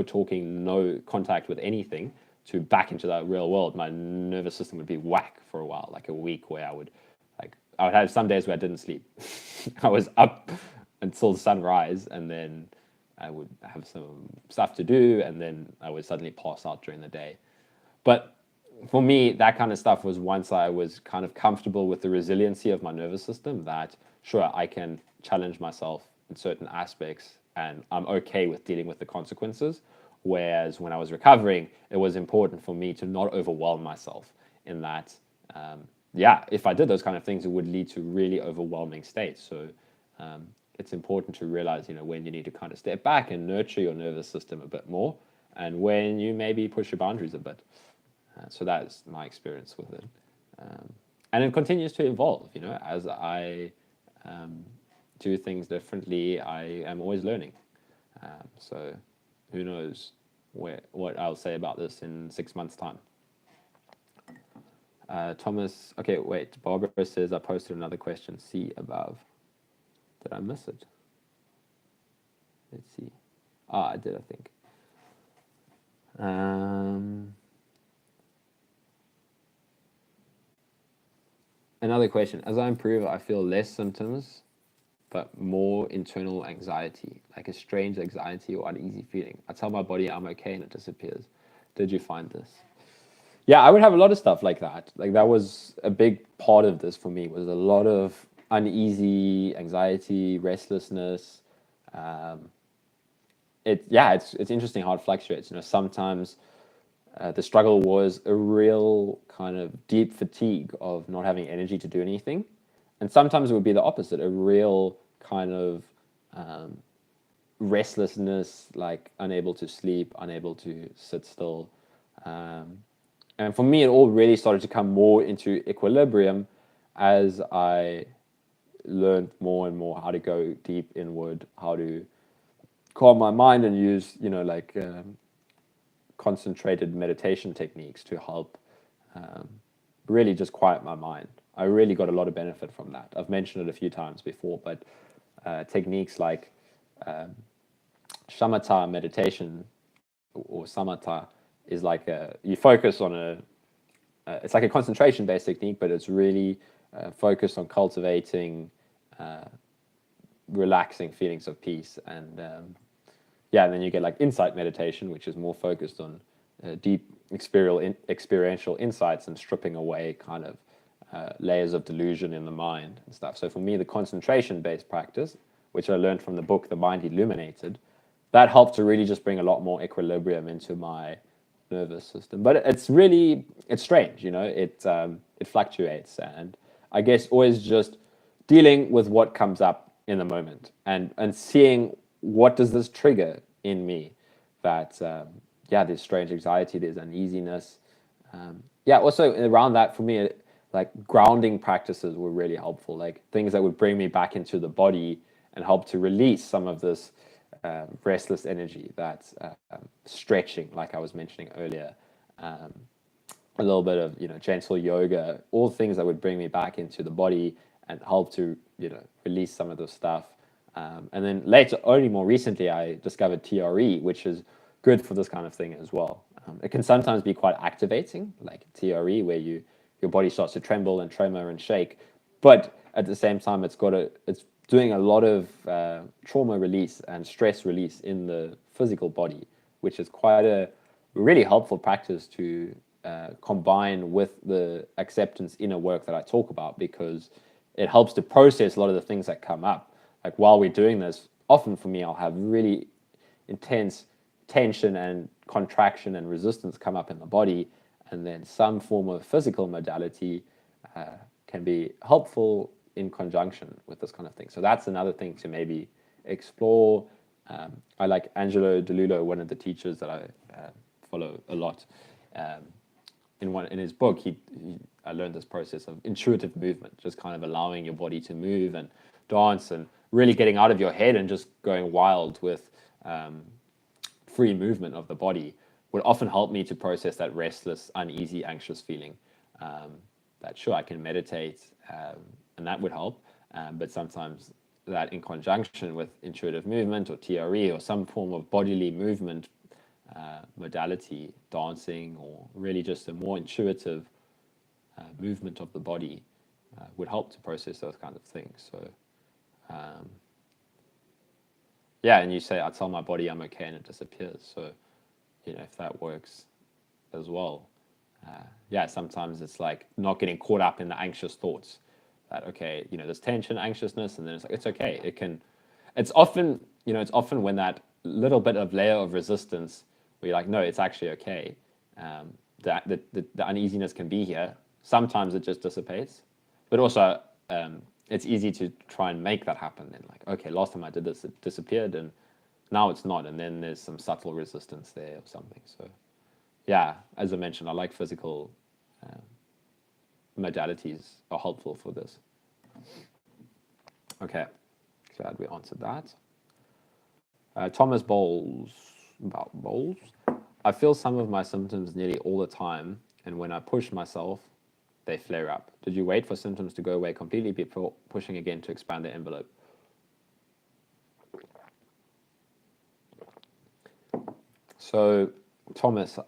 talking, no contact with anything, to back into that real world. My nervous system would be whack for a while, like a week where I would have some days where I didn't sleep. I was up until sunrise, and then I would have some stuff to do, and then I would suddenly pass out during the day. But for me, that kind of stuff was once I was kind of comfortable with the resiliency of my nervous system, that sure, I can challenge myself in certain aspects and I'm okay with dealing with the consequences. Whereas when I was recovering, it was important for me to not overwhelm myself in that, yeah, if I did those kind of things, it would lead to really overwhelming states. So it's important to realize, when you need to kind of step back and nurture your nervous system a bit more, and when you maybe push your boundaries a bit. So that's my experience with it. And it continues to evolve, as I do things differently, I am always learning. So who knows what I'll say about this in 6 months' time. Thomas, okay, wait. Barbara says I posted another question. See above. Did I miss it? Let's see. I did, I think. Another question. As I improve, I feel less symptoms, but more internal anxiety, like a strange anxiety or uneasy feeling. I tell my body I'm okay and it disappears. Did you find this? Yeah, I would have a lot of stuff like that. Like that was a big part of this for me, was a lot of uneasy, anxiety, restlessness. It's interesting how it fluctuates. Sometimes the struggle was a real kind of deep fatigue of not having energy to do anything, and sometimes it would be the opposite, a real kind of restlessness, like unable to sleep, unable to sit still. And for me, it all really started to come more into equilibrium as I learned more and more how to go deep inward, how to calm my mind and use, concentrated meditation techniques to help really just quiet my mind. I really got a lot of benefit from that. I've mentioned it a few times before, but techniques like shamatha meditation or samatha is like you focus on it's like a concentration based technique, but it's really focused on cultivating relaxing feelings of peace. And and then you get like insight meditation, which is more focused on deep experiential insights and stripping away kind of layers of delusion in the mind and stuff. So for me, the concentration based practice, which I learned from the book The Mind Illuminated, that helped to really just bring a lot more equilibrium into my nervous system. But it's strange, it fluctuates, and I guess always just dealing with what comes up in the moment and seeing what does this trigger in me, that there's strange anxiety, there's uneasiness. Also around that for me, like grounding practices were really helpful, like things that would bring me back into the body and help to release some of this restless energy, that's stretching, like I was mentioning earlier, a little bit of gentle yoga, all things that would bring me back into the body and help to release some of the stuff. And then later, only more recently, I discovered TRE, which is good for this kind of thing as well. It can sometimes be quite activating, like TRE, where your body starts to tremble and tremor and shake, but at the same time, it's doing a lot of trauma release and stress release in the physical body, which is quite a really helpful practice to combine with the acceptance inner work that I talk about, because it helps to process a lot of the things that come up. Like while we're doing this, often for me, I'll have really intense tension and contraction and resistance come up in the body, and then some form of physical modality can be helpful in conjunction with this kind of thing. So that's another thing to maybe explore. I like Angelo DeLullo, one of the teachers that I follow a lot. In his book, I learned this process of intuitive movement, just kind of allowing your body to move and dance and really getting out of your head and just going wild with free movement of the body would often help me to process that restless, uneasy, anxious feeling. That sure, I can meditate, and that would help, but sometimes that in conjunction with intuitive movement or TRE or some form of bodily movement modality, dancing, or really just a more intuitive movement of the body would help to process those kinds of things. So and you say, I tell my body I'm okay and it disappears. So, if that works as well. Yeah, sometimes it's like not getting caught up in the anxious thoughts that, okay, there's tension, anxiousness, and then it's like, it's okay. It's often, it's often when that little bit of layer of resistance where you're like, no, it's actually okay. That the uneasiness can be here. Sometimes it just dissipates, but also it's easy to try and make that happen. Then, like, okay, last time I did this, it disappeared, and now it's not. And then there's some subtle resistance there or something. So, yeah, as I mentioned, I like physical modalities are helpful for this. Okay, glad we answered that. Thomas Bowles, about Bowles. I feel some of my symptoms nearly all the time, and when I push myself, they flare up. Did you wait for symptoms to go away completely before pushing again to expand the envelope? So, Thomas,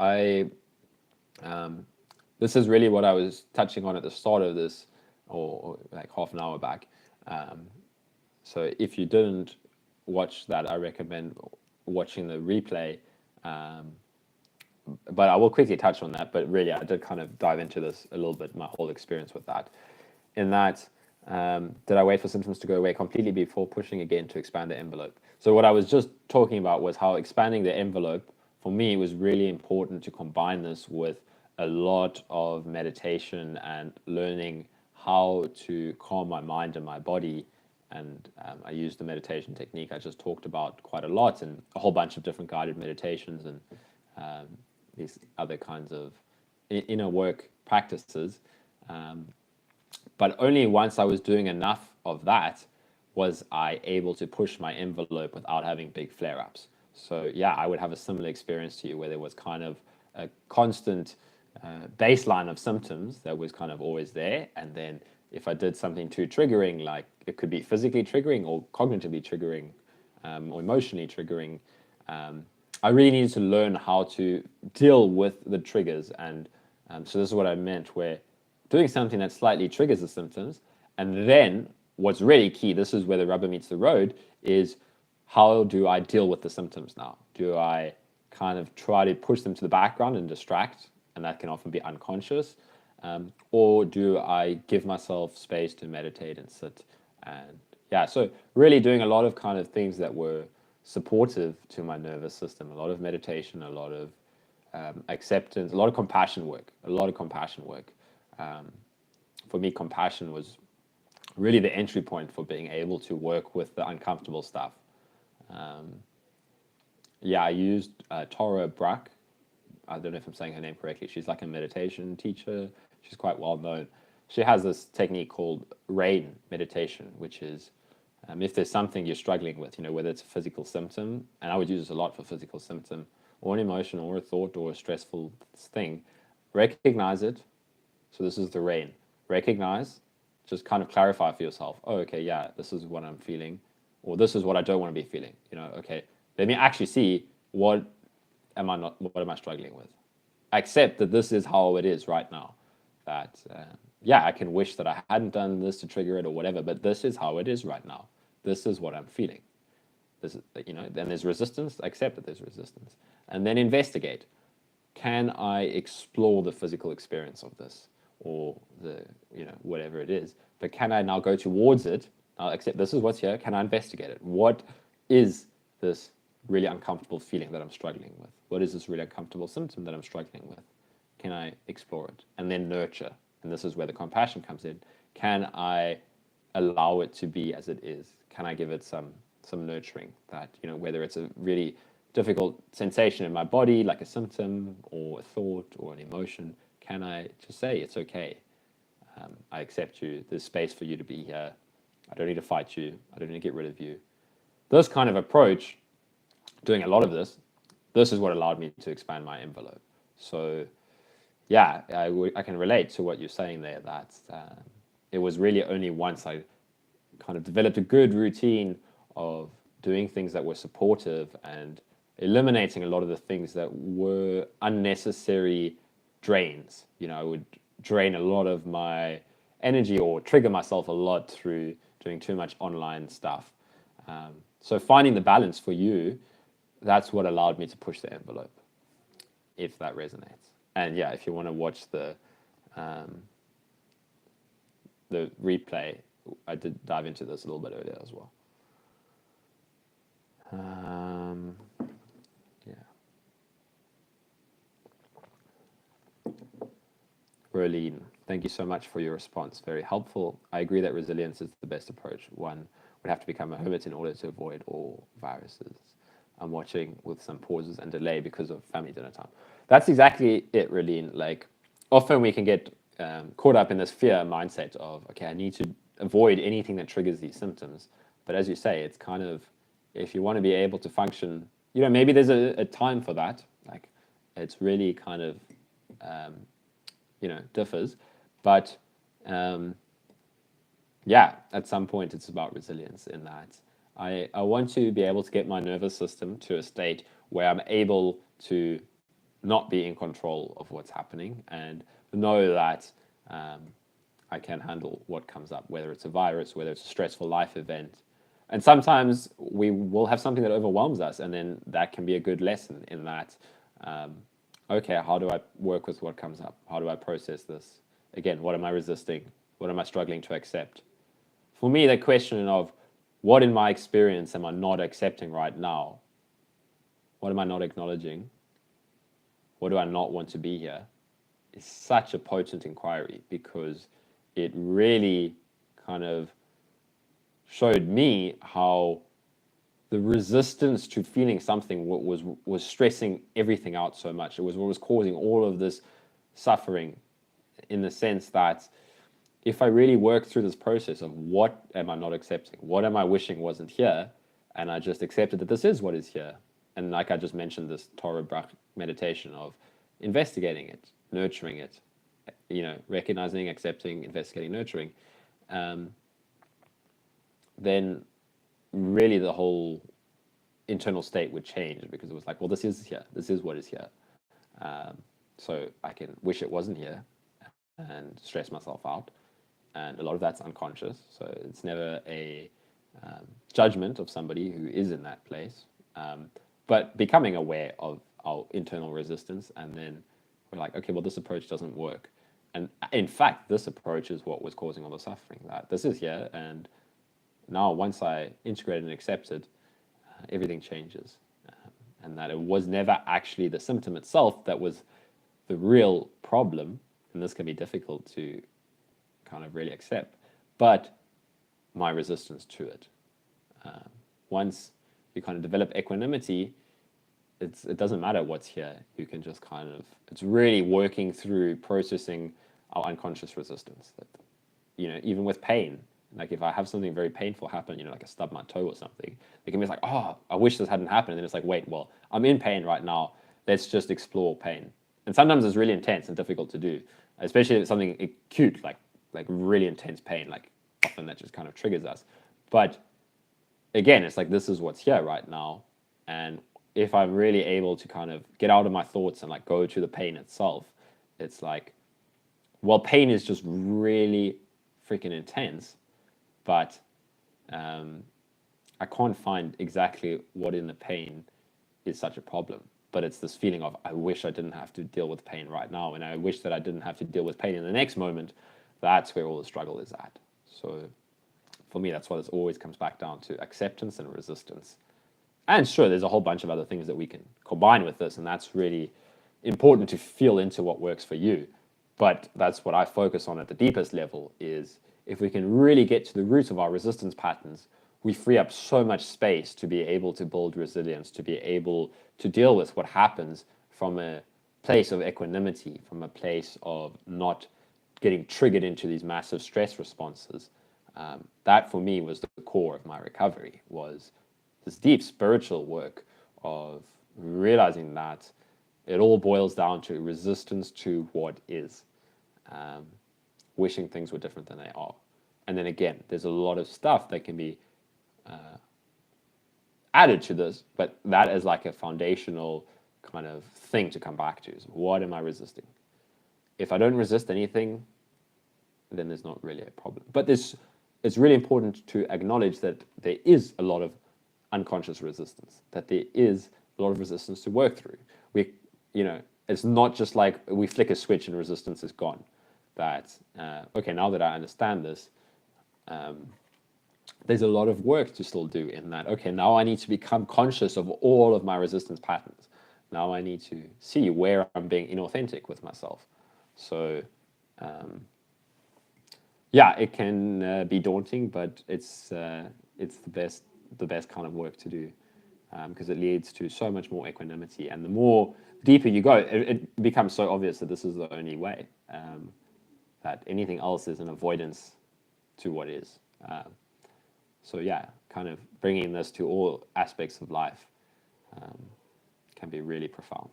this is really what I was touching on at the start of this, or like half an hour back. So if you didn't watch that, I recommend watching the replay. But I will quickly touch on that. But really, I did kind of dive into this a little bit, my whole experience with that. In that, did I wait for symptoms to go away completely before pushing again to expand the envelope? So what I was just talking about was how expanding the envelope, for me, was really important to combine this with a lot of meditation and learning how to calm my mind and my body. And I used the meditation technique I just talked about quite a lot, and a whole bunch of different guided meditations and these other kinds of inner work practices. But only once I was doing enough of that was I able to push my envelope without having big flare-ups. So yeah, I would have a similar experience to you where there was kind of a constant baseline of symptoms that was kind of always there. And then if I did something too triggering, like it could be physically triggering or cognitively triggering or emotionally triggering, I really needed to learn how to deal with the triggers. And so this is what I meant, where doing something that slightly triggers the symptoms, and then what's really key, this is where the rubber meets the road, is how do I deal with the symptoms now? Do I kind of try to push them to the background and distract, and that can often be unconscious, or do I give myself space to meditate and sit? And yeah, so really doing a lot of kind of things that were supportive to my nervous system, a lot of meditation, a lot of acceptance, a lot of compassion work, for me, compassion was really the entry point for being able to work with the uncomfortable stuff. Yeah, I used Tara Brach. I don't know if I'm saying her name correctly. She's like a meditation teacher. She's quite well known. She has this technique called RAIN meditation, which is if there's something you're struggling with, whether it's a physical symptom, and I would use this a lot for physical symptom, or an emotion, or a thought, or a stressful thing, recognize it. So this is the RAIN. Recognize, just kind of clarify for yourself. Oh, okay, yeah, this is what I'm feeling, or this is what I don't want to be feeling. Okay, let me actually see what am I struggling with. Accept that this is how it is right now. That yeah, I can wish that I hadn't done this to trigger it or whatever, but this is how it is right now. This is what I'm feeling. This is, then there's resistance. Accept that there's resistance, and then investigate. Can I explore the physical experience of this, or the whatever it is? But can I now go towards it? I'll accept this is what's here. Can I investigate it? What is this really uncomfortable feeling that I'm struggling with? What is this really uncomfortable symptom that I'm struggling with? Can I explore it? And then nurture. And this is where the compassion comes in. Can I allow it to be as it is? Can I give it some nurturing? That, whether it's a really difficult sensation in my body, like a symptom or a thought or an emotion, can I just say, it's okay. I accept you. There's space for you to be here. I don't need to fight you. I don't need to get rid of you. This kind of approach, doing a lot of this is what allowed me to expand my envelope. So yeah, I can relate to what you're saying there, that it was really only once I kind of developed a good routine of doing things that were supportive and eliminating a lot of the things that were unnecessary drains. I would drain a lot of my energy or trigger myself a lot through doing too much online stuff. So finding the balance for you, that's what allowed me to push the envelope, if that resonates. And yeah, if you want to watch the replay, I did dive into this a little bit earlier as well. Yeah. Rolene, thank you so much for your response. Very helpful. I agree that resilience is the best approach. One would have to become a hermit in order to avoid all viruses. I'm watching with some pauses and delay because of family dinner time. That's exactly it, Rolene. Like, often we can get caught up in this fear mindset of, okay, I need to avoid anything that triggers these symptoms. But as you say, it's kind of, if you want to be able to function, maybe there's a time for that. Like, it's really kind of, differs. But yeah, at some point it's about resilience in that I want to be able to get my nervous system to a state where I'm able to not be in control of what's happening and know that I can handle what comes up, whether it's a virus, whether it's a stressful life event. And sometimes we will have something that overwhelms us, and then that can be a good lesson in that. Okay, how do I work with what comes up? How do I process this? Again, what am I resisting? What am I struggling to accept? For me, the question of what in my experience am I not accepting right now? What am I not acknowledging? What do I not want to be here? Is such a potent inquiry, because it really kind of showed me how the resistance to feeling something was stressing everything out so much. It was what was causing all of this suffering, in the sense that if I really work through this process of what am I not accepting, what am I wishing wasn't here, and I just accepted that this is what is here. And like I just mentioned, this Torah Brach meditation of investigating it, nurturing it, recognizing, accepting, investigating, nurturing, then really the whole internal state would change, because it was like, well, this is here, this is what is here. So I can wish it wasn't here and stress myself out. And a lot of that's unconscious. So it's never a judgment of somebody who is in that place, but becoming aware of our internal resistance. And then we're like, okay, well, this approach doesn't work. And in fact, this approach is what was causing all the suffering. That this is here, and now once I integrated and accepted, everything changes. And that it was never actually the symptom itself that was the real problem. And this can be difficult to kind of really accept, but my resistance to it. Once you kind of develop equanimity, it doesn't matter what's here. You can just kind of, it's really working through processing our unconscious resistance. That, even with pain, like if I have something very painful happen, like I stub my toe or something, it can be like, oh, I wish this hadn't happened. And then it's like, wait, well, I'm in pain right now. Let's just explore pain. And sometimes it's really intense and difficult to do, especially if it's something acute, like really intense pain, like often that just kind of triggers us. But again, it's like, this is what's here right now. And if I'm really able to kind of get out of my thoughts and like go to the pain itself, it's like, well, pain is just really freaking intense, but I can't find exactly what in the pain is such a problem. But it's this feeling of, I wish I didn't have to deal with pain right now, and I wish that I didn't have to deal with pain in the next moment. That's where all the struggle is at. So for me, that's what it always comes back down to: acceptance and resistance. And sure, there's a whole bunch of other things that we can combine with this, and that's really important to feel into what works for you. But that's what I focus on at the deepest level, is if we can really get to the root of our resistance patterns, we free up so much space to be able to build resilience, to be able to deal with what happens from a place of equanimity, from a place of not getting triggered into these massive stress responses. That for me was the core of my recovery, was this deep spiritual work of realizing that it all boils down to resistance to what is, wishing things were different than they are. And then again, there's a lot of stuff that can be added to this, but that is like a foundational kind of thing to come back to. Is what am I resisting? If I don't resist anything, then there's not really a problem. But it's really important to acknowledge that there is a lot of unconscious resistance, that there is a lot of resistance to work through. it's not just like we flick a switch and resistance is gone. That okay, now that I understand this, there's a lot of work to still do in that. Okay, now I need to become conscious of all of my resistance patterns. Now I need to see where I'm being inauthentic with myself. So, yeah, it can be daunting, but it's the best kind of work to do because it leads to so much more equanimity. And the more deeper you go, it becomes so obvious that this is the only way. That anything else is an avoidance to what is. So yeah, kind of bringing this to all aspects of life can be really profound.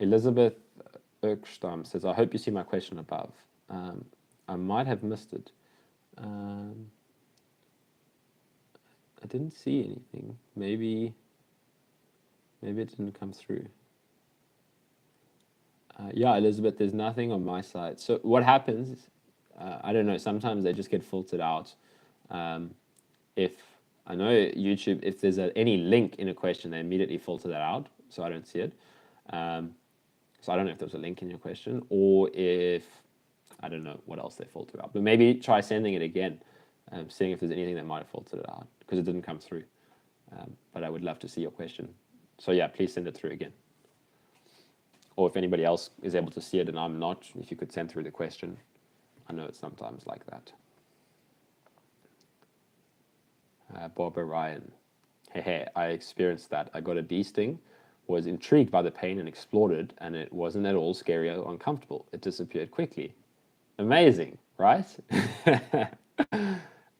Elizabeth Erkstam says, I hope you see my question above. I might have missed it. I didn't see anything. Maybe it didn't come through. Yeah, Elizabeth, there's nothing on my side. So what happens, I don't know, sometimes they just get filtered out. If I know YouTube, if there's any link in a question, they immediately filter that out, so I don't see it. So I don't know if there's a link in your question, or if, I don't know what else they filter out. But maybe try sending it again, seeing if there's anything that might have filtered it out, because it didn't come through. But I would love to see your question. So yeah, please send it through again. Or if anybody else is able to see it and I'm not, if you could send through the question. I know it's sometimes like that. Barbara Ryan. Hey, I experienced that. I got a bee sting, was intrigued by the pain and explored it, and it wasn't at all scary or uncomfortable. It disappeared quickly. Amazing, right?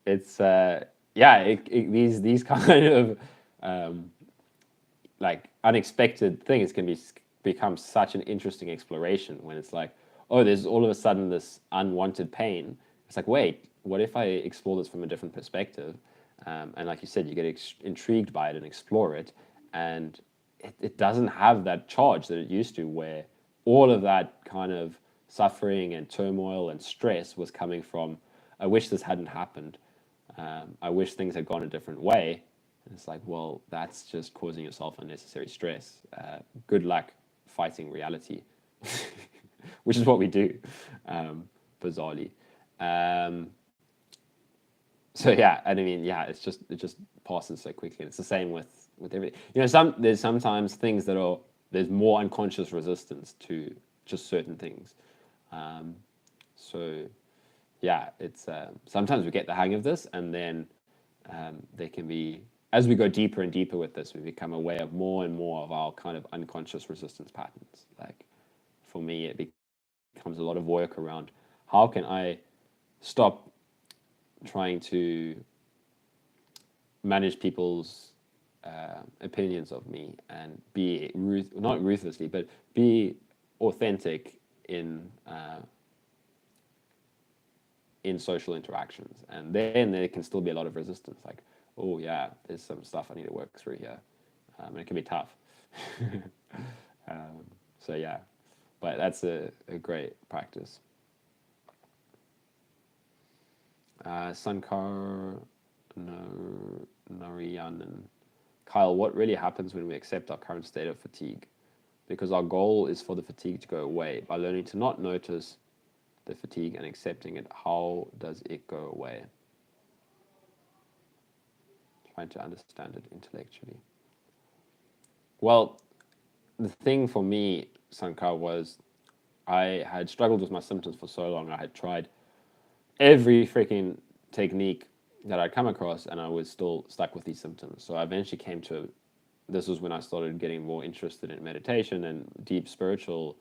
It's, yeah, these kind of like unexpected things can become such an interesting exploration when it's like, oh, there's all of a sudden this unwanted pain. It's like, wait, what if I explore this from a different perspective? And like you said, you get intrigued by it and explore it, and it doesn't have that charge that it used to, where all of that kind of suffering and turmoil and stress was coming from, I wish this hadn't happened. I wish things had gone a different way. And it's like, well, that's just causing yourself unnecessary stress. Good luck fighting reality, which is what we do, bizarrely. So yeah, and I mean, yeah, it just passes so quickly. And it's the same with everything. You know, there's sometimes things there's more unconscious resistance to just certain things. So yeah, it's sometimes we get the hang of this, and then they can be, as we go deeper and deeper with this, we become aware of more and more of our kind of unconscious resistance patterns. Like for me, it becomes a lot of work around how can I stop trying to manage people's opinions of me and be not ruthlessly, but be authentic in social interactions. And then there can still be a lot of resistance, like, oh yeah, there's some stuff I need to work through here, and it can be tough. So yeah, but that's a great practice. Sankar Narayanan. Kyle, what really happens when we accept our current state of fatigue? Because our goal is for the fatigue to go away. By learning to not notice the fatigue and accepting it, how does it go away? Trying to understand it intellectually. Well, the thing for me, Sankar, was I had struggled with my symptoms for so long. I had tried every freaking technique that I'd come across, and I was still stuck with these symptoms. So I eventually came to, this was when I started getting more interested in meditation and deep spiritual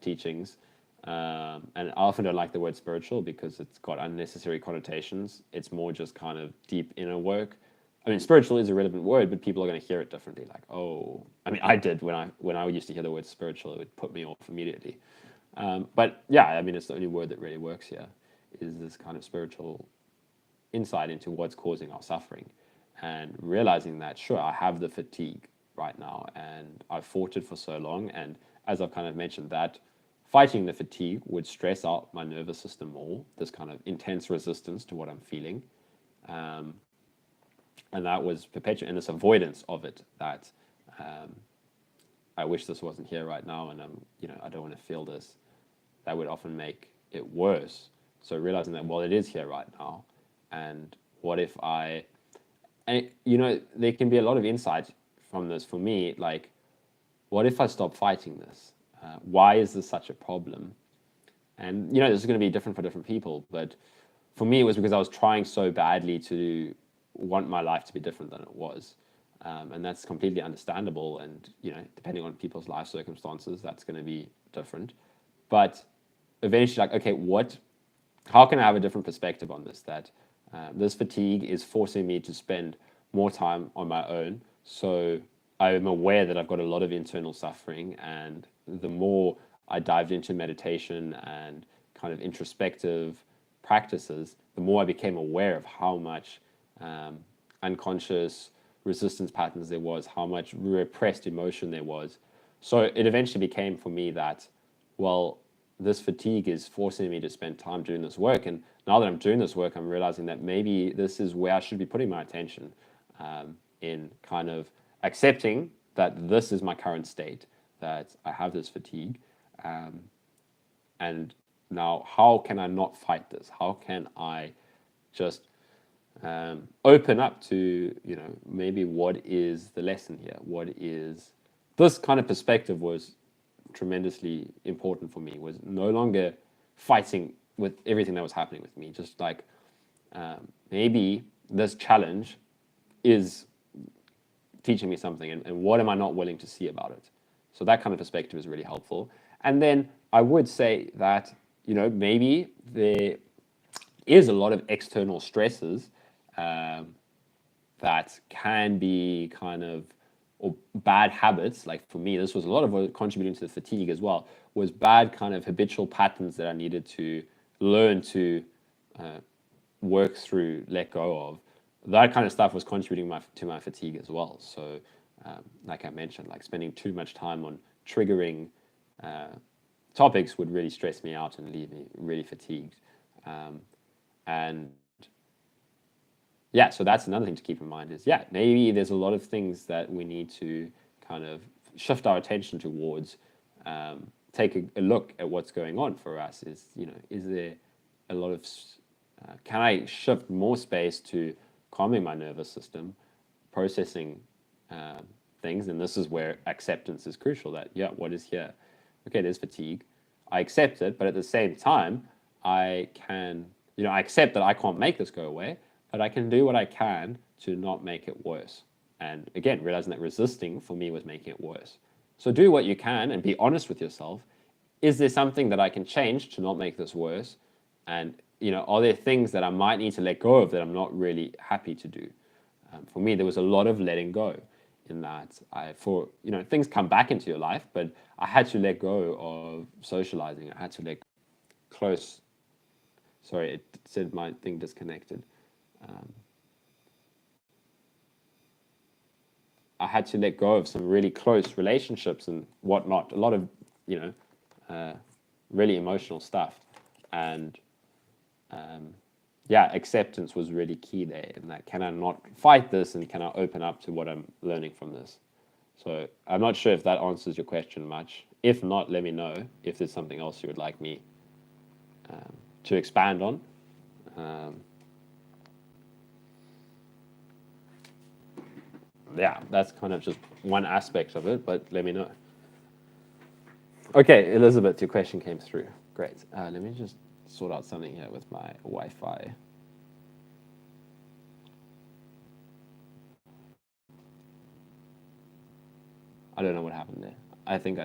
teachings. And I often don't like the word spiritual because it's got unnecessary connotations. It's more just kind of deep inner work. I mean, spiritual is a relevant word, but people are going to hear it differently. Like, oh, I mean, I did when I used to hear the word spiritual, it would put me off immediately. But yeah, I mean, it's the only word that really works here, is this kind of spiritual insight into what's causing our suffering, and realizing that, sure, I have the fatigue right now, and I've fought it for so long. And as I've kind of mentioned, that fighting the fatigue would stress out my nervous system more, this kind of intense resistance to what I'm feeling. And that was perpetuating this avoidance of it, that I wish this wasn't here right now, and I don't want to feel this. That would often make it worse. So realizing that, well, it is here right now, and what if there can be a lot of insight from this for me, like, what if I stop fighting this? Why is this such a problem? And this is going to be different for different people, but for me, it was because I was trying so badly to want my life to be different than it was. And that's completely understandable. And, depending on people's life circumstances, that's going to be different. But eventually, like, okay, how can I have a different perspective on this? That this fatigue is forcing me to spend more time on my own. So I'm aware that I've got a lot of internal suffering. And the more I dived into meditation and kind of introspective practices, the more I became aware of how much unconscious resistance patterns there was, how much repressed emotion there was. So it eventually became for me that, well, this fatigue is forcing me to spend time doing this work. And now that I'm doing this work, I'm realizing that maybe this is where I should be putting my attention, in kind of accepting that this is my current state, that I have this fatigue. And now, how can I not fight this? How can I just open up to, maybe what is the lesson here? What is this kind of perspective was tremendously important for me, was no longer fighting with everything that was happening with me. Just like, maybe this challenge is teaching me something, and what am I not willing to see about it? So that kind of perspective is really helpful. And then I would say that, maybe there is a lot of external stresses that can be kind of, or bad habits. Like for me, this was a lot of what contributing to the fatigue as well, was bad kind of habitual patterns that I needed to learn to work through, let go of. That kind of stuff was contributing to my fatigue as well. So like I mentioned, like spending too much time on triggering topics would really stress me out and leave me really fatigued. And yeah, so that's another thing to keep in mind is, maybe there's a lot of things that we need to kind of shift our attention towards, take a look at what's going on for us. Is there a lot of, can I shift more space to calming my nervous system, processing things? And this is where acceptance is crucial, that, what is here? Okay, there's fatigue. I accept it, but at the same time, I can, I accept that I can't make this go away, but I can do what I can to not make it worse. And again, realizing that resisting for me was making it worse. So do what you can and be honest with yourself. Is there something that I can change to not make this worse? And, are there things that I might need to let go of that I'm not really happy to do? For me, there was a lot of letting go in that things come back into your life, but I had to let go of socializing. I had to let close. Sorry, it said my thing disconnected. I had to let go of some really close relationships and whatnot. A lot of, really emotional stuff. And acceptance was really key there. In that, can I not fight this, and can I open up to what I'm learning from this? So I'm not sure if that answers your question much. If not, let me know if there's something else you would like me to expand on. That's kind of just one aspect of it, but let me know. Okay, Elizabeth, your question came through. Great. Let me just sort out something here with my Wi-Fi. I don't know what happened there. I think